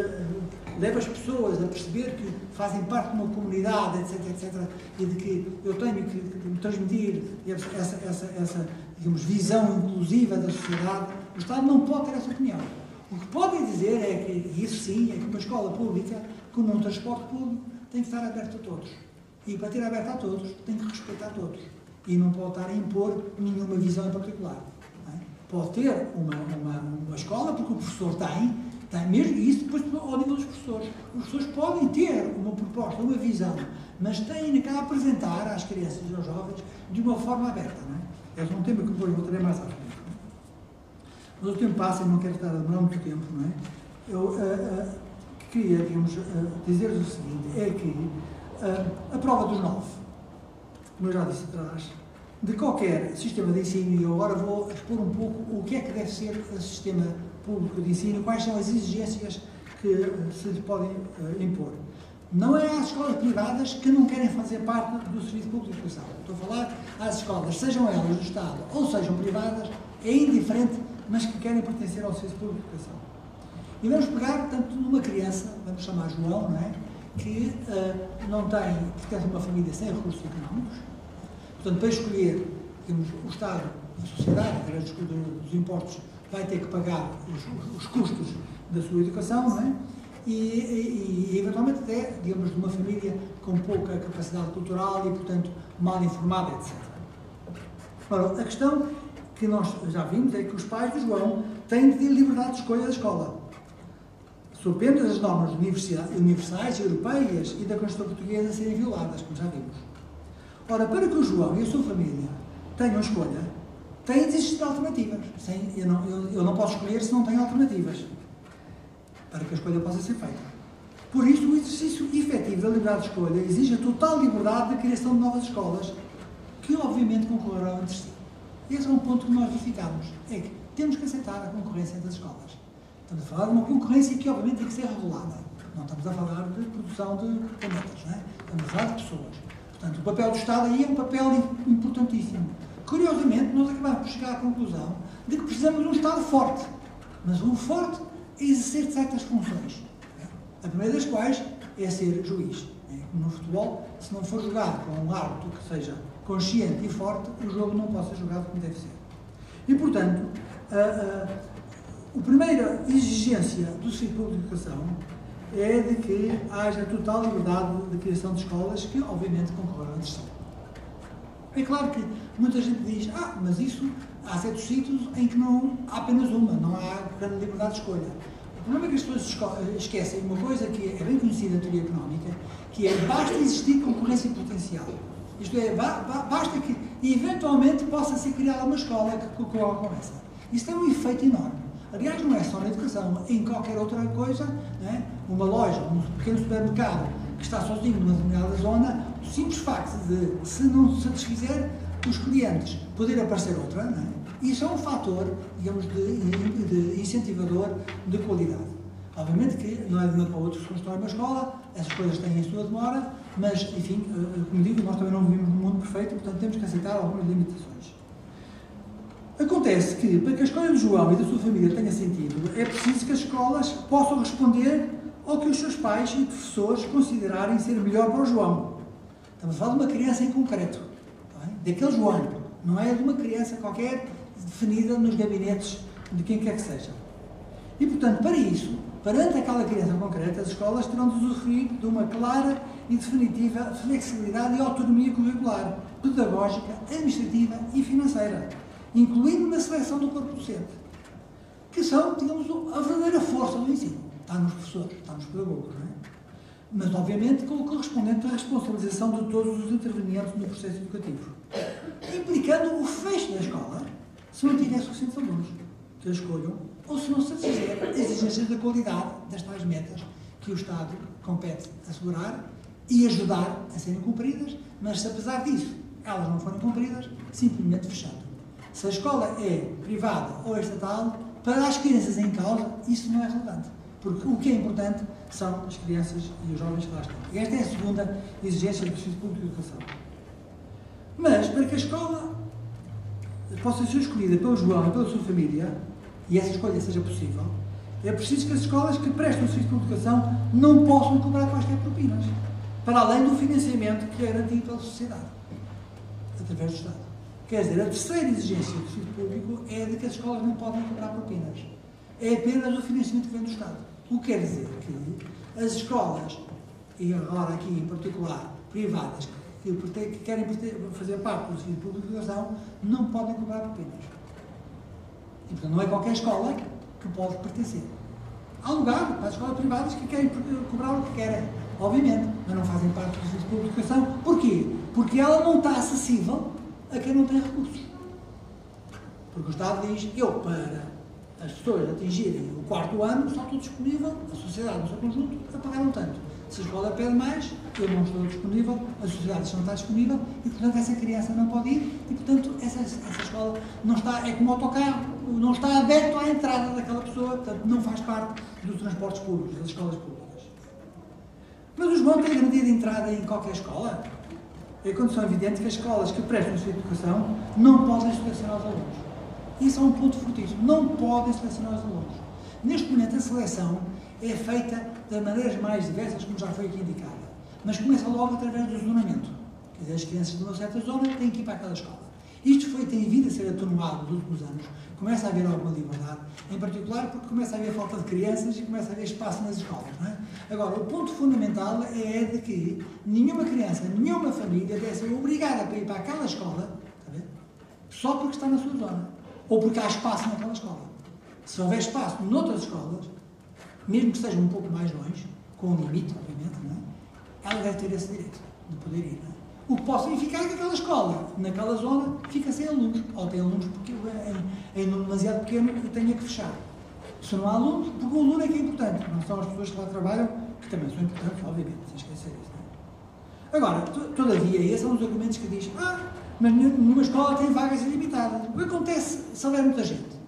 leva as pessoas a perceber que fazem parte de uma comunidade, etc., e de que eu tenho que transmitir essa digamos, visão inclusiva da sociedade, o Estado não pode ter essa opinião. O que podem dizer é que, isso sim, é que uma escola pública, como um transporte público, tem que estar aberto a todos. E para ter aberto a todos, tem que respeitar todos. E não pode estar a impor nenhuma visão em particular. Não é? Pode ter uma escola, porque o professor tem mesmo, e isso depois ao nível dos professores. Os professores podem ter uma proposta, uma visão, mas têm que apresentar às crianças e aos jovens de uma forma aberta. Não é? Esse é um tema que depois voltarei mais à frente. Mas o tempo passa e não quero estar a demorar muito tempo, não é? Eu queria, digamos, dizer-vos o seguinte, é que a prova dos 9, como eu já disse atrás, de qualquer sistema de ensino, e eu agora vou expor um pouco o que é que deve ser o sistema público de ensino, quais são as exigências que se lhe podem impor. Não é às escolas privadas que não querem fazer parte do Serviço Público de Educação. Estou a falar às escolas, sejam elas do Estado ou sejam privadas, é indiferente, mas que querem pertencer ao Serviço Público de Educação. E vamos pegar, portanto, numa criança, vamos chamar João, não é? Que não tem, pertence a uma família sem recursos económicos, portanto, para escolher, digamos, o Estado, a sociedade, através dos impostos, vai ter que pagar os custos da sua educação, não é? E eventualmente até, digamos, de uma família com pouca capacidade cultural e, portanto, mal informada, etc. Ora, a questão que nós já vimos é que os pais de João têm de ter liberdade de escolha da escola, sob pena das normas universais, europeias e da Constituição Portuguesa serem violadas, como já vimos. Ora, para que o João e a sua família tenham escolha, têm de existir alternativas. Eu não posso escolher se não tenho alternativas, para que a escolha possa ser feita. Por isso, o exercício efetivo da liberdade de escolha exige a total liberdade da criação de novas escolas, que obviamente concorrerão entre si. Esse é um ponto que nós verificamos, é que temos que aceitar a concorrência das escolas. Estamos a falar de uma concorrência que obviamente tem que ser regulada. Não estamos a falar de produção de planetas, não é? Estamos a falar de pessoas. Portanto, o papel do Estado aí é um papel importantíssimo. Curiosamente, nós acabamos por chegar à conclusão de que precisamos de um Estado forte. Mas um forte é exercer certas funções. A primeira das quais é ser juiz. No futebol, se não for jogado com um árbitro que seja consciente e forte, o jogo não pode ser jogado como deve ser. E, portanto, a primeira exigência do Serviço Público de Educação é de que haja total liberdade de criação de escolas que, obviamente, concorram entre si. É claro que muita gente diz, mas isso, há certos sítios em que não há apenas uma, não há grande liberdade de escolha. O problema é que as pessoas esquecem uma coisa que é bem conhecida na teoria económica, que é basta existir concorrência potencial. Isto é, basta que eventualmente possa ser criada uma escola que concorra com essa. Isso tem um efeito enorme. Aliás, não é só na educação, em qualquer outra coisa, né? Uma loja, um pequeno supermercado que está sozinho numa determinada zona, o simples facto de, se não se satisfizer os clientes, poder aparecer outra, né? Isso é um fator, digamos, de incentivador de qualidade. Obviamente que não é de uma para outra que se constrói uma escola, essas coisas têm a sua demora, mas, enfim, como digo, nós também não vivemos num mundo perfeito, portanto temos que aceitar algumas limitações. Acontece que, para que a escolha do João e da sua família tenha sentido, é preciso que as escolas possam responder ao que os seus pais e professores considerarem ser melhor para o João. Estamos a falar de uma criança em concreto, daquele João, não é de uma criança qualquer definida nos gabinetes de quem quer que seja. E, portanto, para isso, perante aquela criança concreta, as escolas terão de usufruir de uma clara e definitiva flexibilidade e autonomia curricular, pedagógica, administrativa e financeira, incluindo na seleção do corpo docente, que são, digamos, a verdadeira força do ensino. Está nos professores, está nos pedagogos, não é? Mas, obviamente, com o correspondente à responsabilização de todos os intervenientes no processo educativo, implicando o fecho da escola se não tiver suficientes alunos que a escolham ou se não satisfizer as exigências da qualidade das tais metas que o Estado compete assegurar e ajudar a serem cumpridas, mas se apesar disso elas não forem cumpridas, simplesmente fechando. Se a escola é privada ou estatal, para as crianças em causa, isso não é relevante. Porque o que é importante são as crianças e os jovens que lá estão. E esta é a segunda exigência do Serviço Público de Educação. Mas, para que a escola possa ser escolhida pelo João e pela sua família, e essa escolha seja possível, é preciso que as escolas que prestam o Serviço Público de Educação não possam cobrar quaisquer propinas, para além do financiamento que é garantido pela sociedade, através do Estado. Quer dizer, a terceira exigência do Serviço Público é de que as escolas não podem cobrar propinas. É apenas o financiamento que vem do Estado. O que quer dizer que as escolas, e agora aqui em particular privadas, que querem fazer parte do Serviço Público de Educação, não podem cobrar propinas. E, portanto, não é qualquer escola que pode pertencer. Há lugar para as escolas privadas que querem cobrar o que querem, obviamente, mas não fazem parte do Serviço Público de Educação. Porquê? Porque ela não está acessível a quem não tem recursos. Porque o Estado diz, para as pessoas atingirem o 4º ano, só estou disponível, a sociedade no seu conjunto, a pagar um tanto. Se a escola pede mais, eu não estou disponível, a sociedade não está disponível e, portanto, essa criança não pode ir e, portanto, essa escola não está, é como o autocarro, não está aberto à entrada daquela pessoa, portanto, não faz parte dos transportes públicos, das escolas públicas. Mas os João têm garantia de entrada em qualquer escola? É condição evidente que as escolas que prestam a sua educação não podem selecionar os alunos. Isso é um ponto fortíssimo. Não podem selecionar os alunos. Neste momento, a seleção é feita das maneiras mais diversas, como já foi aqui indicada. Mas começa logo através do zonamento. Quer dizer, as crianças de uma certa zona têm que ir para aquela escola. Isto tem vindo a ser atenuado nos últimos anos. Começa a haver alguma liberdade, em particular porque começa a haver falta de crianças e começa a haver espaço nas escolas. Não é? Agora, o ponto fundamental é de que nenhuma criança, nenhuma família deve ser obrigada para ir para aquela escola, está a ver? Só porque está na sua zona. Ou porque há espaço naquela escola. Se houver espaço noutras escolas, mesmo que estejam um pouco mais longe, com um limite, obviamente, não é? Ela deve ter esse direito de poder ir. Não é? O que pode significar que aquela escola, naquela zona, fica sem alunos. Ou tem alunos porque em número demasiado pequeno e tenha que fechar. Se não há alunos, porque o aluno é que é importante. Não são as pessoas que lá trabalham que também são importantes, obviamente, sem esquecer isso. Não é? Agora, todavia, esses são os argumentos que dizem, mas nenhuma escola tem vagas ilimitadas. O que acontece se houver muita gente?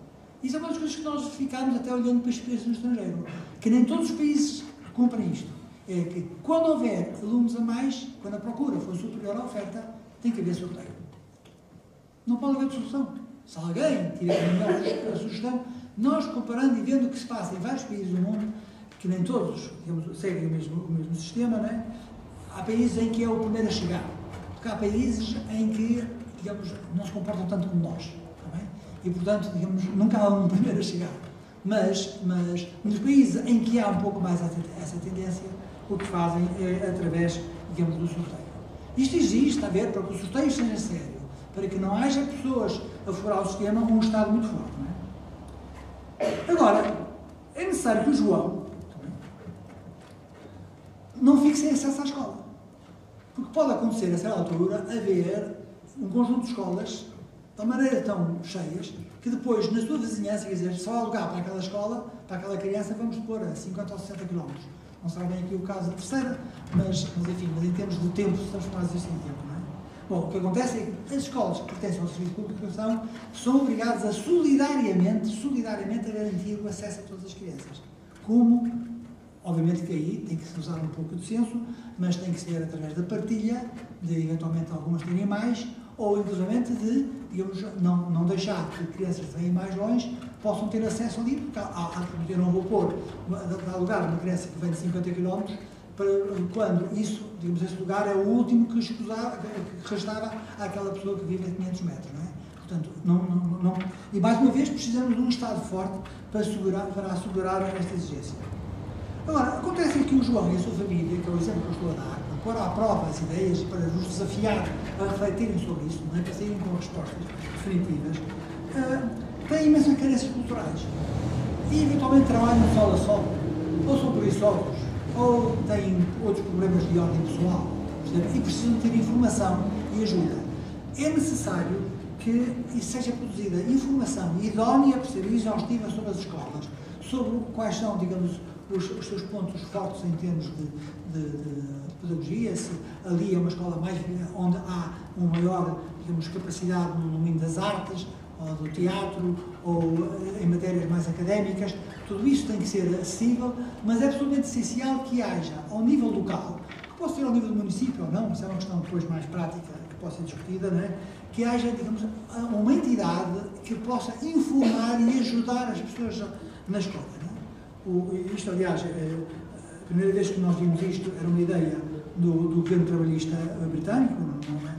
Isso é uma das coisas que nós ficamos até olhando para experiências no estrangeiro, que nem todos os países cumprem isto. É que quando houver alunos a mais, quando a procura for superior à oferta, tem que haver sorteio. Não pode haver solução. Se alguém tiver a melhor sugestão, nós comparando e vendo o que se passa em vários países do mundo, que nem todos, digamos, seguem o mesmo sistema, não é? Há países em que é o primeiro a chegar, porque há países em que, digamos, não se comportam tanto como nós, está bem? E, portanto, digamos, nunca há um primeiro a chegar. Mas nos países em que há um pouco mais essa tendência, o que fazem é através, digamos, do sorteio. Isto existe, está a ver, para que o sorteio seja sério, para que não haja pessoas a furar o sistema com um Estado muito forte, não é? Agora, é necessário que o João não fique sem acesso à escola. Porque pode acontecer, a certa altura, haver um conjunto de escolas de maneira tão cheias que depois, na sua vizinhança, quer dizer, só há lugar para aquela escola, para aquela criança, vamos pôr a 50 ou 60 km. Não será bem aqui o caso da terceira, mas em termos de tempo, se transformamos isto em tempo, não é? Bom, o que acontece é que as escolas que pertencem ao Serviço Público de Educação são obrigadas a solidariamente a garantir o acesso a todas as crianças. Como, obviamente que aí tem que se usar um pouco de senso, mas tem que ser através da partilha, de eventualmente algumas terem mais, ou inclusivamente de, digamos, não deixar que crianças que vêm mais longe possam ter acesso ali, porque eu não vou pôr, dar lugar a uma criança que vem de 50 km, quando isso, digamos, esse lugar é o último que restava àquela pessoa que vive a 500 metros, não é? Portanto, não. E mais uma vez precisamos de um Estado forte para assegurar esta exigência. Agora, acontece que o João e a sua família, que é o exemplo que eu estou a dar, para pôr à prova as ideias e para os desafiar a refletirem sobre isso, não é? Para saírem com respostas definitivas, têm imensas carências culturais e eventualmente trabalham de sol a sol, ou são preguiçosos, ou têm outros problemas de ordem pessoal, e precisam ter informação e ajuda. É necessário que seja produzida informação idónea, para ser exaustiva sobre as escolas, sobre quais são, digamos, os seus pontos fortes em termos de pedagogia, se ali é uma escola onde há uma maior, digamos, capacidade no domínio das artes, ou do teatro, ou em matérias mais académicas. Tudo isso tem que ser acessível, mas é absolutamente essencial que haja, ao nível local, que pode ser ao nível do município ou não, isso é uma questão depois mais prática que pode ser discutida, não é? Que haja, digamos, uma entidade que possa informar e ajudar as pessoas na escola. Isto, aliás, a primeira vez que nós vimos isto era uma ideia do governo trabalhista britânico,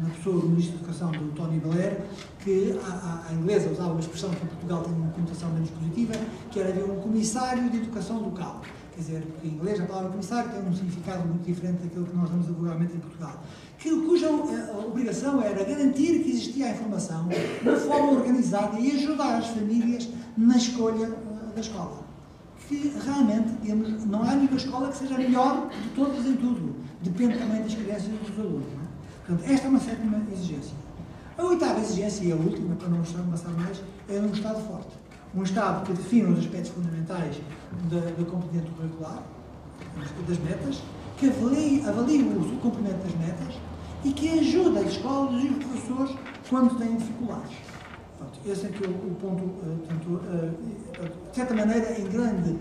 na pessoa do Ministro da Educação, do Tony Blair, que a inglesa usava uma expressão que em Portugal tem uma conotação menos positiva, que era haver um comissário de educação local. Quer dizer, em inglês a palavra comissário tem um significado muito diferente daquilo que nós damos vulgarmente em Portugal. Cuja obrigação era garantir que existia a informação de uma forma organizada e ajudar as famílias na escolha da escola. Que realmente, digamos, não há nenhuma escola que seja melhor de todas em tudo. Depende também das crianças e dos alunos. Não é? Portanto, esta é uma sétima exigência. A oitava exigência, e a última, para não passar mais, é um Estado forte. Um Estado que defina os aspectos fundamentais da competência curricular, das metas, que avalie o cumprimento das metas e que ajude as escolas e os professores quando têm dificuldades. Esse é que é o ponto, de certa maneira, em grande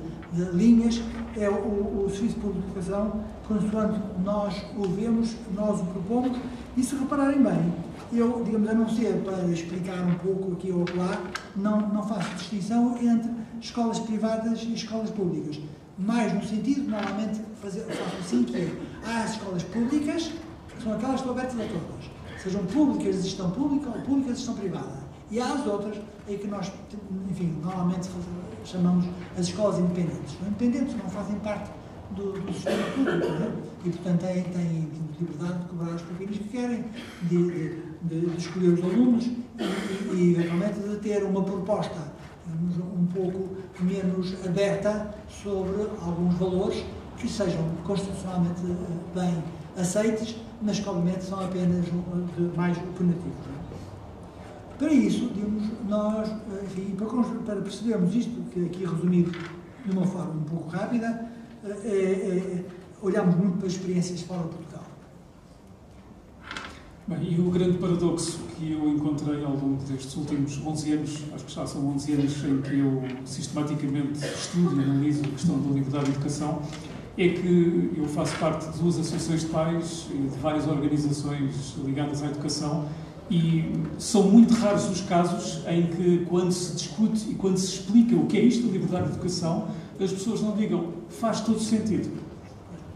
linhas, é o Serviço Público de Educação, consoante nós o vemos, nós o propomos, e se repararem bem, eu, digamos, a não ser para explicar um pouco aqui ou lá, não faço distinção entre escolas privadas e escolas públicas, mais no sentido, normalmente, faço assim, que é, há as escolas públicas, que são aquelas que estão abertas a todas, sejam públicas de gestão pública ou públicas de gestão privada. E há as outras, em que nós, enfim, normalmente chamamos as escolas independentes. Os independentes não fazem parte do sistema público, não é? E, portanto, têm liberdade de cobrar as propinas que querem, de escolher os alunos e, eventualmente, de ter uma proposta, digamos, um pouco menos aberta sobre alguns valores que sejam constitucionalmente bem aceites, mas que, obviamente, são apenas mais punitivos. Para isso, digamos, nós, enfim, para percebermos isto, que aqui resumido de uma forma um pouco rápida, olhamos muito para experiências fora de Portugal. Bem, e o grande paradoxo que eu encontrei ao longo destes últimos 11 anos, acho que já são 11 anos em que eu sistematicamente estudo e analiso a questão da liberdade de educação, é que eu faço parte de 2 associações de pais e de várias organizações ligadas à educação, e são muito raros os casos em que, quando se discute e quando se explica o que é isto da liberdade de educação, as pessoas não digam, faz todo sentido.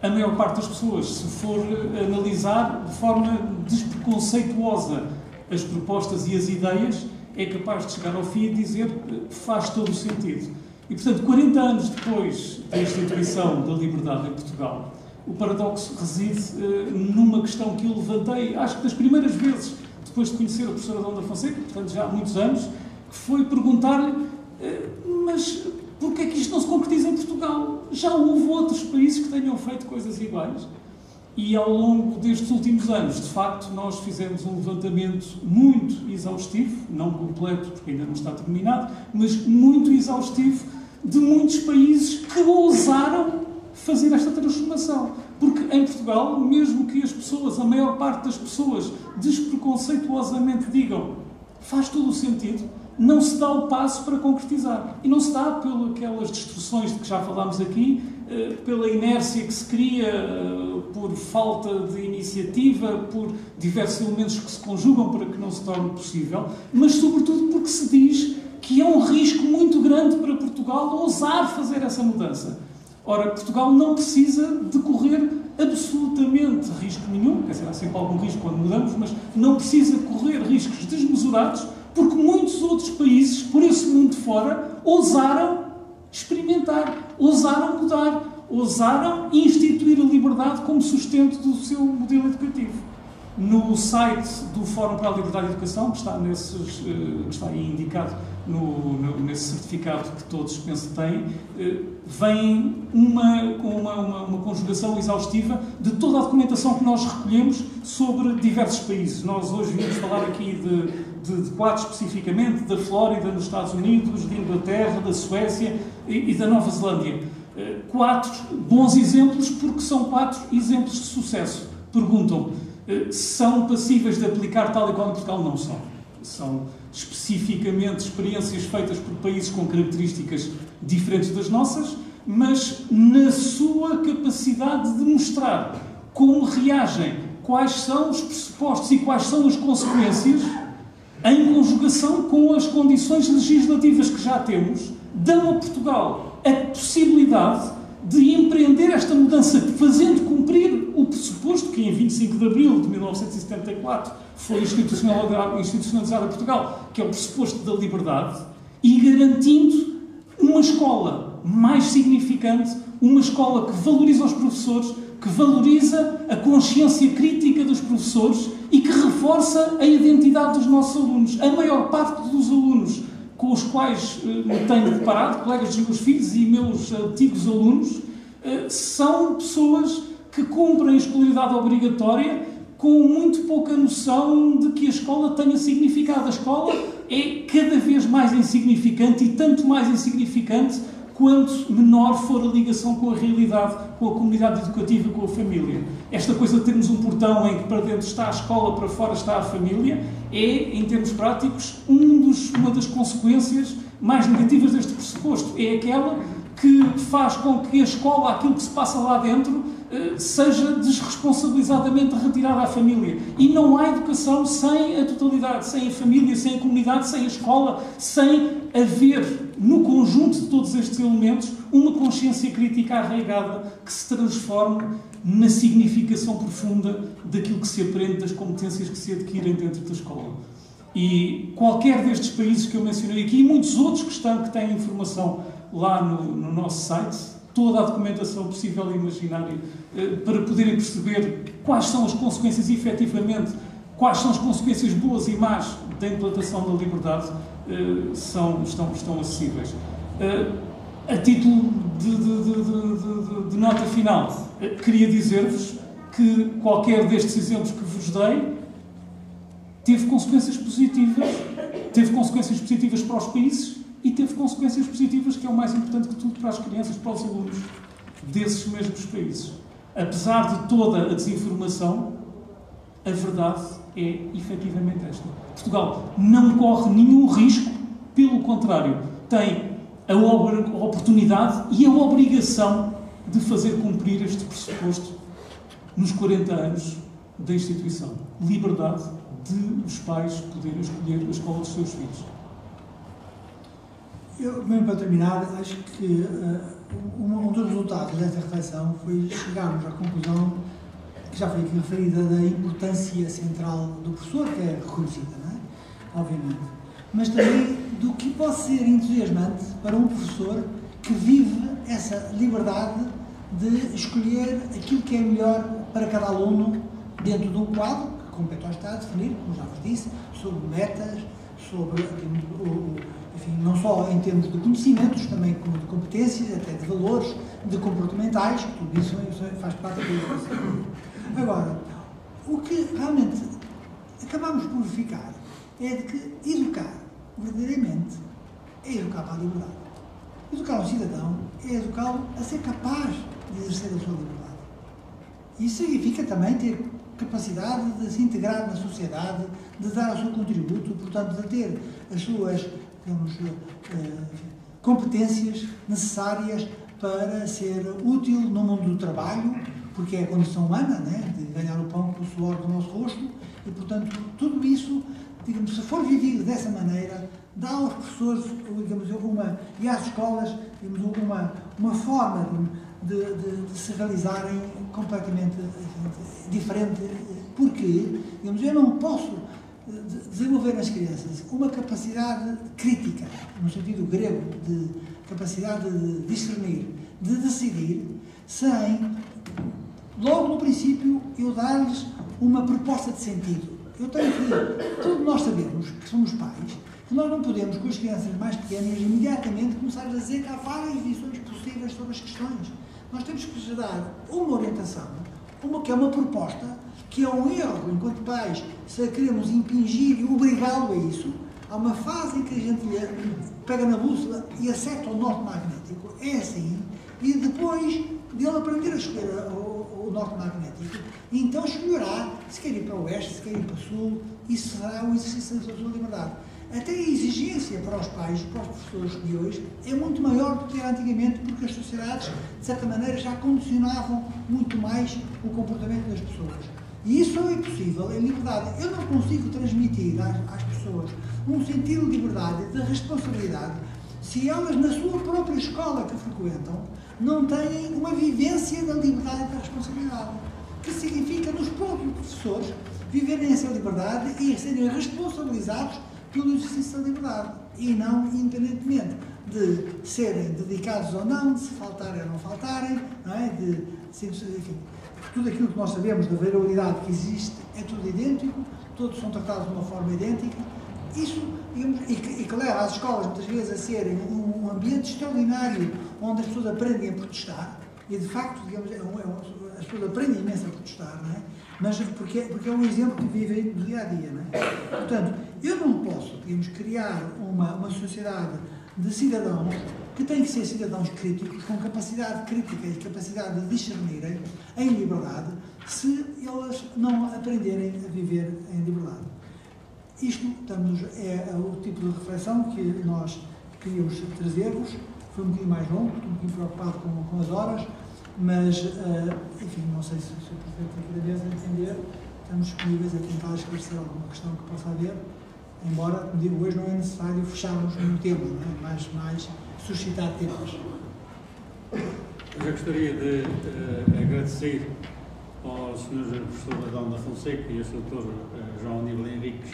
A maior parte das pessoas, se for analisar de forma despreconceituosa as propostas e as ideias, é capaz de chegar ao fim e dizer faz todo o sentido. E, portanto, 40 anos depois da instituição da liberdade em Portugal, o paradoxo reside numa questão que eu levantei, acho que das primeiras vezes, depois de conhecer a professora Adão da Fonseca, portanto já há muitos anos, que foi perguntar-lhe, mas porquê é que isto não se concretiza em Portugal? Já houve outros países que tenham feito coisas iguais? E ao longo destes últimos anos, de facto, nós fizemos um levantamento muito exaustivo, não completo porque ainda não está terminado, mas muito exaustivo, de muitos países que ousaram fazer esta transformação. Porque em Portugal, mesmo que as pessoas, a maior parte das pessoas, despreconceituosamente digam faz todo o sentido, não se dá o passo para concretizar. E não se dá pelas destruções de que já falámos aqui, pela inércia que se cria, por falta de iniciativa, por diversos elementos que se conjugam para que não se torne possível, mas sobretudo porque se diz que é um risco muito grande para Portugal ousar fazer essa mudança. Ora, Portugal não precisa de correr absolutamente risco nenhum, quer dizer, há sempre algum risco quando mudamos, mas não precisa correr riscos desmesurados, porque muitos outros países, por esse mundo fora, ousaram experimentar, ousaram mudar, ousaram instituir a liberdade como sustento do seu modelo educativo. No site do Fórum para a Liberdade de Educação, que está, que está aí indicado nesse certificado que todos penso têm, vem uma conjugação exaustiva de toda a documentação que nós recolhemos sobre diversos países. Nós hoje viemos falar aqui de 4 especificamente, da Flórida, nos Estados Unidos, de Inglaterra, da Suécia e da Nova Zelândia. 4 bons exemplos, porque são 4 exemplos de sucesso. Perguntam, são passíveis de aplicar tal e qual em Portugal? Não são. São especificamente experiências feitas por países com características diferentes das nossas, mas na sua capacidade de mostrar como reagem, quais são os pressupostos e quais são as consequências, em conjugação com as condições legislativas que já temos, dão a Portugal a possibilidade de empreender esta mudança, fazendo cumprir o pressuposto que em 25 de abril de 1974 foi institucionalizado a Portugal, que é o pressuposto da liberdade, e garantindo uma escola mais significante, uma escola que valoriza os professores, que valoriza a consciência crítica dos professores e que reforça a identidade dos nossos alunos. A maior parte dos alunos com os quais me tenho deparado, colegas dos meus filhos e meus antigos alunos, são pessoas que cumprem a escolaridade obrigatória com muito pouca noção de que a escola tenha significado. A escola é cada vez mais insignificante, e tanto mais insignificante quanto menor for a ligação com a realidade, com a comunidade educativa, com a família. Esta coisa de termos um portão em que para dentro está a escola, para fora está a família, é, em termos práticos, uma das consequências mais negativas deste pressuposto. É aquela que faz com que a escola, aquilo que se passa lá dentro, seja desresponsabilizadamente retirada à família. E não há educação sem a totalidade, sem a família, sem a comunidade, sem a escola, sem haver, no conjunto de todos estes elementos, uma consciência crítica arraigada que se transforme na significação profunda daquilo que se aprende, das competências que se adquirem dentro da escola. E qualquer destes países que eu mencionei aqui, e muitos outros que têm informação lá no nosso site, toda a documentação possível e imaginária, para poderem perceber quais são as consequências, efetivamente, quais são as consequências boas e más da implantação da liberdade, estão acessíveis. A título de nota final, queria dizer-vos que qualquer destes exemplos que vos dei teve consequências positivas para os países e teve consequências positivas, que é o mais importante que tudo, para as crianças, para os alunos desses mesmos países. Apesar de toda a desinformação, a verdade é efetivamente esta. Portugal não corre nenhum risco, pelo contrário, tem a oportunidade e a obrigação de fazer cumprir este pressuposto nos 40 anos da instituição. Liberdade de os pais poderem escolher a escola dos seus filhos. Eu, mesmo para terminar, acho que um dos resultados desta reflexão foi chegarmos à conclusão, que já foi aqui referida, da importância central do professor, que é reconhecida, não é? Obviamente. Mas também do que pode ser entusiasmante para um professor que vive essa liberdade de escolher aquilo que é melhor para cada aluno dentro de um quadro que compete ao Estado definir, como já vos disse, sobre metas, sobre, enfim, não só em termos de conhecimentos, também como de competências, até de valores, de comportamentais, que tudo isso faz parte da educação. Agora, o que realmente acabamos por verificar é de que educar, verdadeiramente, é educar para a liberdade. Educar um cidadão é educá-lo a ser capaz de exercer a sua liberdade. Isso significa também ter capacidade de se integrar na sociedade, de dar o seu contributo, portanto, de ter as suas, digamos, competências necessárias para ser útil no mundo do trabalho, porque é a condição humana, né, de ganhar o pão com o suor do nosso rosto, e, portanto, tudo isso, digamos, se for vivido dessa maneira, dá aos professores, digamos, e às escolas, digamos, uma forma de se realizarem completamente diferente, porque, digamos, eu não posso desenvolver nas crianças uma capacidade crítica, no sentido grego, de capacidade de discernir, de decidir, sem, logo no princípio, eu dar-lhes uma proposta de sentido. Eu tenho que, todos nós sabemos, que somos pais, que nós não podemos, com as crianças mais pequenas, imediatamente começar a dizer que há várias visões possíveis sobre as questões. Nós temos que lhes dar uma orientação, que é uma proposta, que é um erro, enquanto pais, se a queremos impingir e obrigá-lo a isso. Há uma fase em que a gente pega na bússola e acerta o norte magnético, é assim, e depois dele aprender a escolher o norte magnético, e então escolherá se quer ir para o oeste, se quer ir para o sul, isso será o exercício da sua liberdade. Até a exigência para os pais, para os professores de hoje, é muito maior do que era antigamente, porque as sociedades, de certa maneira, já condicionavam muito mais o comportamento das pessoas. E isso só é possível em liberdade. Eu não consigo transmitir às pessoas um sentido de liberdade, de responsabilidade, se elas, na sua própria escola que frequentam, não têm uma vivência da liberdade e da responsabilidade. Que significa, nos próprios professores, viverem essa liberdade e serem responsabilizados pelo exercício da liberdade, e não independentemente de serem dedicados ou não, de se faltarem ou não faltarem, não é? Enfim, tudo aquilo que nós sabemos da variabilidade que existe é tudo idêntico, todos são tratados de uma forma idêntica, isso, digamos, e que leva as escolas muitas vezes a serem um ambiente extraordinário onde as pessoas aprendem a protestar, e de facto, digamos, as pessoas aprendem imenso a protestar, não é? Mas porque é um exemplo que vivem do dia a dia, não é? Portanto, eu não posso, digamos, criar uma sociedade de cidadãos que têm que ser cidadãos críticos, com capacidade crítica e capacidade de discernirem em liberdade, se elas não aprenderem a viver em liberdade. Isto é o tipo de reflexão que nós queríamos trazer-vos. Foi um bocadinho mais longo, estou um bocadinho preocupado com as horas, mas, enfim, não sei se o Presidente aqui da mesa entender, estamos disponíveis a tentar esclarecer alguma questão que possa haver, embora, como digo, hoje não é necessário fecharmos um tema, não é? mais suscitar temas. Eu já gostaria de agradecer ao Sr. Professor Adão da Fonseca e ao Sr. João Aníbal Henriques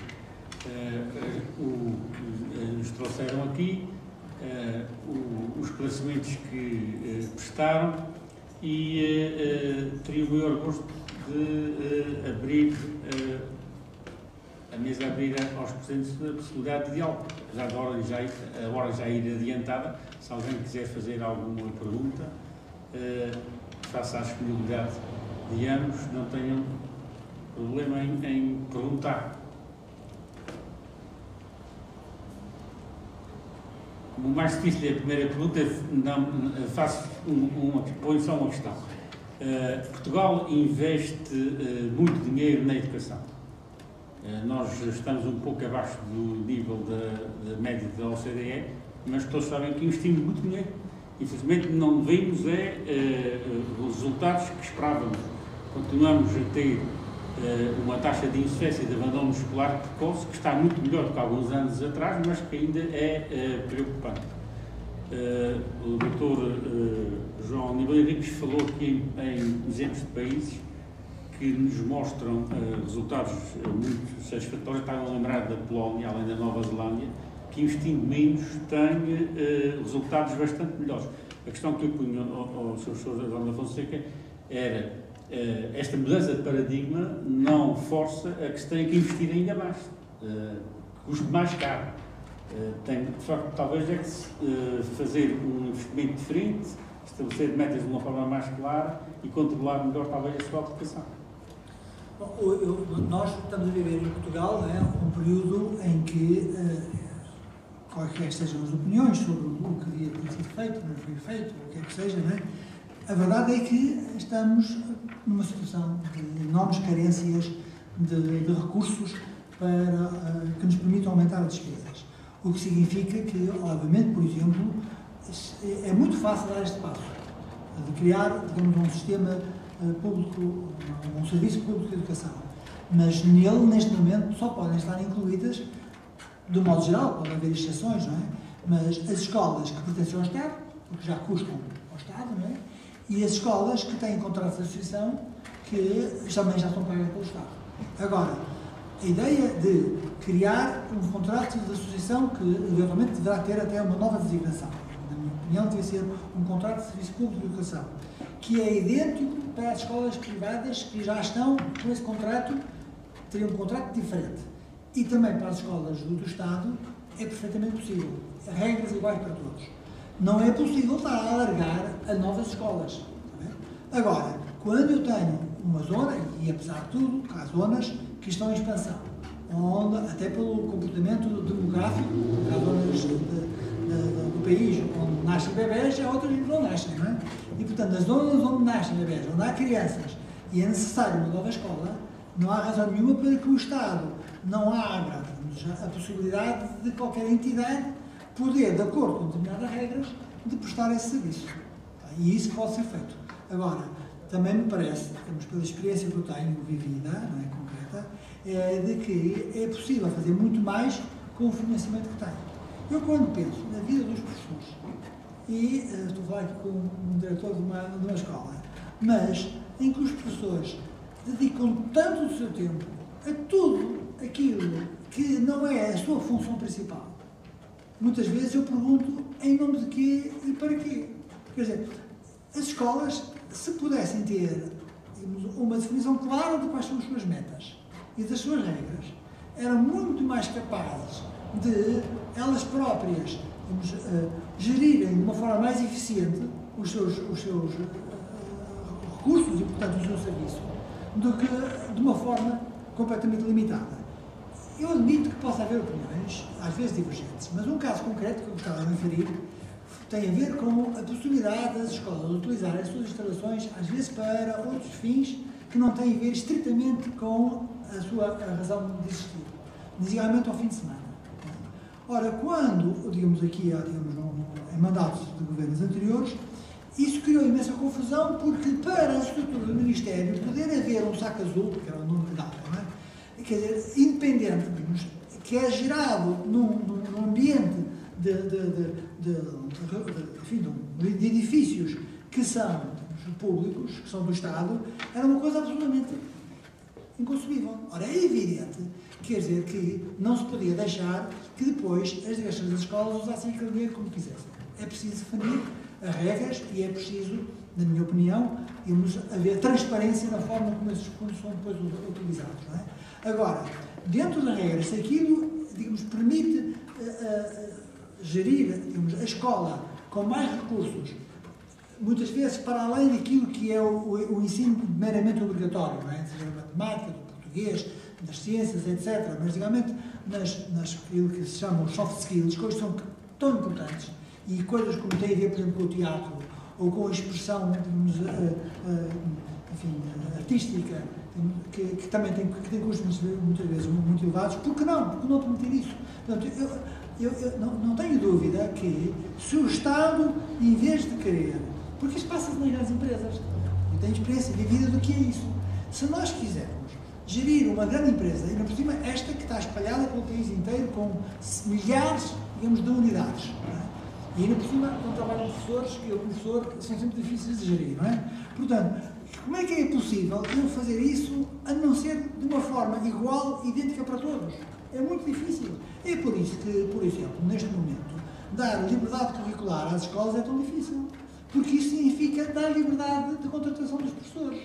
o que nos trouxeram aqui, os esclarecimentos que prestaram, e teria o maior gosto de abrir a mesa aos presentes da possibilidade de diálogo. Já agora, a hora já ir adiantada, se alguém quiser fazer alguma pergunta, faça a disponibilidade de ambos, não tenham problema em perguntar. O mais difícil é a primeira pergunta, põe só uma questão. Portugal investe muito dinheiro na educação. Nós estamos um pouco abaixo do nível da média da OCDE, mas todos sabem que investimos muito dinheiro. Infelizmente não vemos os resultados que esperávamos. Continuamos a ter uma taxa de insuficiência e de abandono escolar precoce que está muito melhor do que há alguns anos atrás, mas que ainda é preocupante. O Dr. João Aníbal Henriques falou aqui em exemplos de países que nos mostram resultados muito satisfatórios. Estava a lembrar da Polónia, além da Nova Zelândia, que investindo menos tem resultados bastante melhores. A questão que eu punho ao Sr. Adão da Fonseca era esta mudança de paradigma não força a que se tenha que investir ainda mais, custe mais caro. Tem, de facto, talvez é que se fazer um investimento diferente, estabelecer metas de uma forma mais clara e controlar melhor talvez a sua aplicação. Bom, nós estamos a viver em Portugal um período em que, quaisquer sejam as opiniões sobre o que devia ter sido feito, não foi feito, o que é que seja, a verdade é que estamos numa situação de enormes carências de recursos para que nos permitam aumentar as despesas. O que significa que, obviamente, por exemplo, é muito fácil dar este passo, de criar, digamos, um sistema público, um serviço público de educação. Mas nele, neste momento, só podem estar incluídas, do modo geral, podem haver exceções, não é? Mas as escolas que pertencem ao Estado, porque já custam ao Estado, não é? E as escolas que têm contratos de associação, que também já são pagas pelo Estado. Agora, a ideia de criar um contrato de associação que, eventualmente, deverá ter até uma nova designação, na minha opinião, deve ser um contrato de serviço público de educação, que é idêntico para as escolas privadas que já estão com esse contrato, teriam um contrato diferente. E também para as escolas do Estado é perfeitamente possível. Regras iguais para todos. Não é possível estar a alargar a novas escolas. Agora, quando eu tenho uma zona, e apesar de tudo, há zonas que estão em expansão, onde, até pelo comportamento demográfico, há zonas do país onde nascem bebés e há outras que não nascem, não é? E, portanto, nas zonas onde nascem bebés, onde há crianças e é necessário uma nova escola, não há razão nenhuma para que o Estado não abra a possibilidade de qualquer entidade poder, de acordo com determinadas regras, de prestar esse serviço. E isso pode ser feito. Agora, também me parece, pela experiência que eu tenho vivida, não é concreta, de que é possível fazer muito mais com o financiamento que tem. Eu, quando penso na vida dos professores, e estou a falar aqui com um diretor de uma escola, mas em que os professores dedicam tanto do seu tempo a tudo aquilo que não é a sua função principal, muitas vezes eu pergunto em nome de quê e para quê. Quer dizer, as escolas, se pudessem ter uma definição clara de quais são as suas metas e das suas regras, eram muito mais capazes de elas próprias gerirem de uma forma mais eficiente os seus recursos e, portanto, o seu serviço, do que de uma forma completamente limitada. Eu admito que possa haver opiniões, às vezes divergentes, mas um caso concreto que eu gostava de referir tem a ver com a possibilidade das escolas utilizarem as suas instalações, às vezes, para outros fins que não têm a ver estritamente com a razão de existir, designadamente ao fim de semana. Ora, quando, digamos aqui, em mandatos de governos anteriores, isso criou imensa confusão, porque para a estrutura do Ministério poder haver um saco azul, que era o nome que dava, não é? Quer dizer, independente, que é gerado num ambiente de edifícios que são públicos, que são do Estado, era uma coisa absolutamente inconcebível. Ora, é evidente, quer dizer, que não se podia deixar que depois as direções das escolas usassem aquele dinheiro como quisessem. É preciso definir as regras e é preciso, na minha opinião, haver transparência na forma como esses recursos são depois utilizados. Não é? Agora, dentro das regras, se aquilo, digamos, permite gerir, digamos, a escola com mais recursos, muitas vezes para além daquilo que é o ensino meramente obrigatório, não é? Seja da matemática, do português, das ciências, etc. Mas, digamos, naquilo que se chama os soft skills, coisas que são tão importantes, e coisas como têm a ver, por exemplo, com o teatro, ou com a expressão, digamos, enfim, artística, que também tem custos muitas vezes muito elevados, por que não permitir isso? Portanto, eu não tenho dúvida que se o Estado, em vez de querer, porque isso passa-se nas grandes empresas, eu tenho experiência vivida do que é isso, se nós quisermos gerir uma grande empresa, e por cima esta que está espalhada pelo país inteiro com milhares, digamos, de unidades, não é? E ainda por cima, quando trabalham professores, e o professor são sempre difíceis de gerir, não é? Portanto, como é que é possível eu fazer isso a não ser de uma forma igual, idêntica para todos? É muito difícil. É por isso que, por exemplo, neste momento, dar liberdade curricular às escolas é tão difícil. Porque isso significa dar liberdade de contratação dos professores.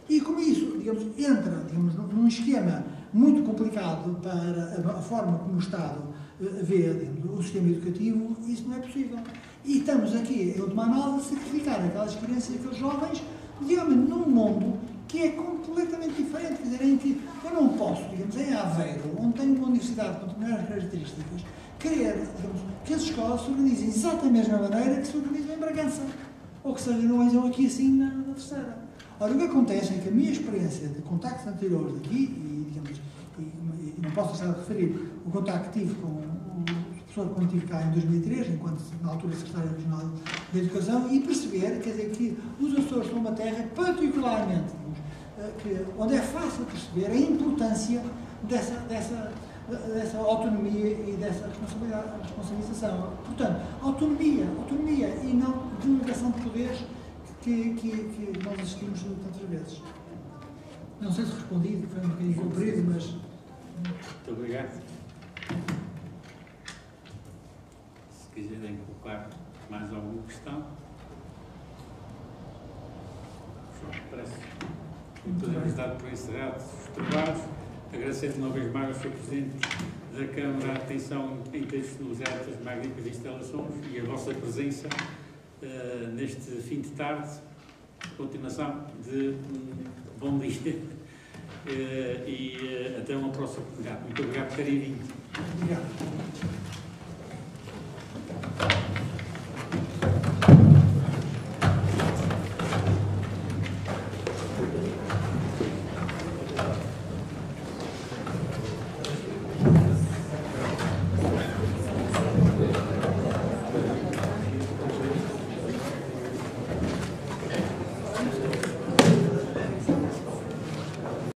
E como isso, digamos, entra, digamos, num esquema muito complicado para a forma como o Estado vê, digamos, o sistema educativo, isso não é possível. E estamos aqui, em última análise, a sacrificar aquela experiência daqueles jovens, digamos, num mundo que é completamente diferente. Quer dizer, em que eu não posso, digamos, em Aveiro, onde tenho uma universidade com determinadas características, querer, digamos, que as escolas se organizem exatamente da mesma maneira que se organizam em Bragança, ou que se organizam aqui assim na Terceira. Ora, o que acontece é que a minha experiência de contactos anteriores aqui, e, digamos, e não posso deixar de referir o contacto que tive com o professor quando estive cá em 2003, enquanto na altura secretário regional de Educação, e perceber, quer dizer, que os Açores são uma terra particularmente, digamos, onde é fácil perceber a importância dessa autonomia e dessa responsabilização. Portanto, autonomia e não delegação de poderes que nós assistimos tantas vezes. Não sei se respondi, foi um bocadinho comprido, mas... Muito obrigado. Se quiserem colocar mais alguma questão. Parece que podemos dar por encerrados os trabalhos. Agradecendo uma vez mais ao Sr. Presidente da Câmara a atenção em ter disponibilizado estas magníficas instalações e a vossa presença neste fim de tarde. Continuação de um bom dia e até uma próxima oportunidade. Muito obrigado por terem vindo. Obrigado.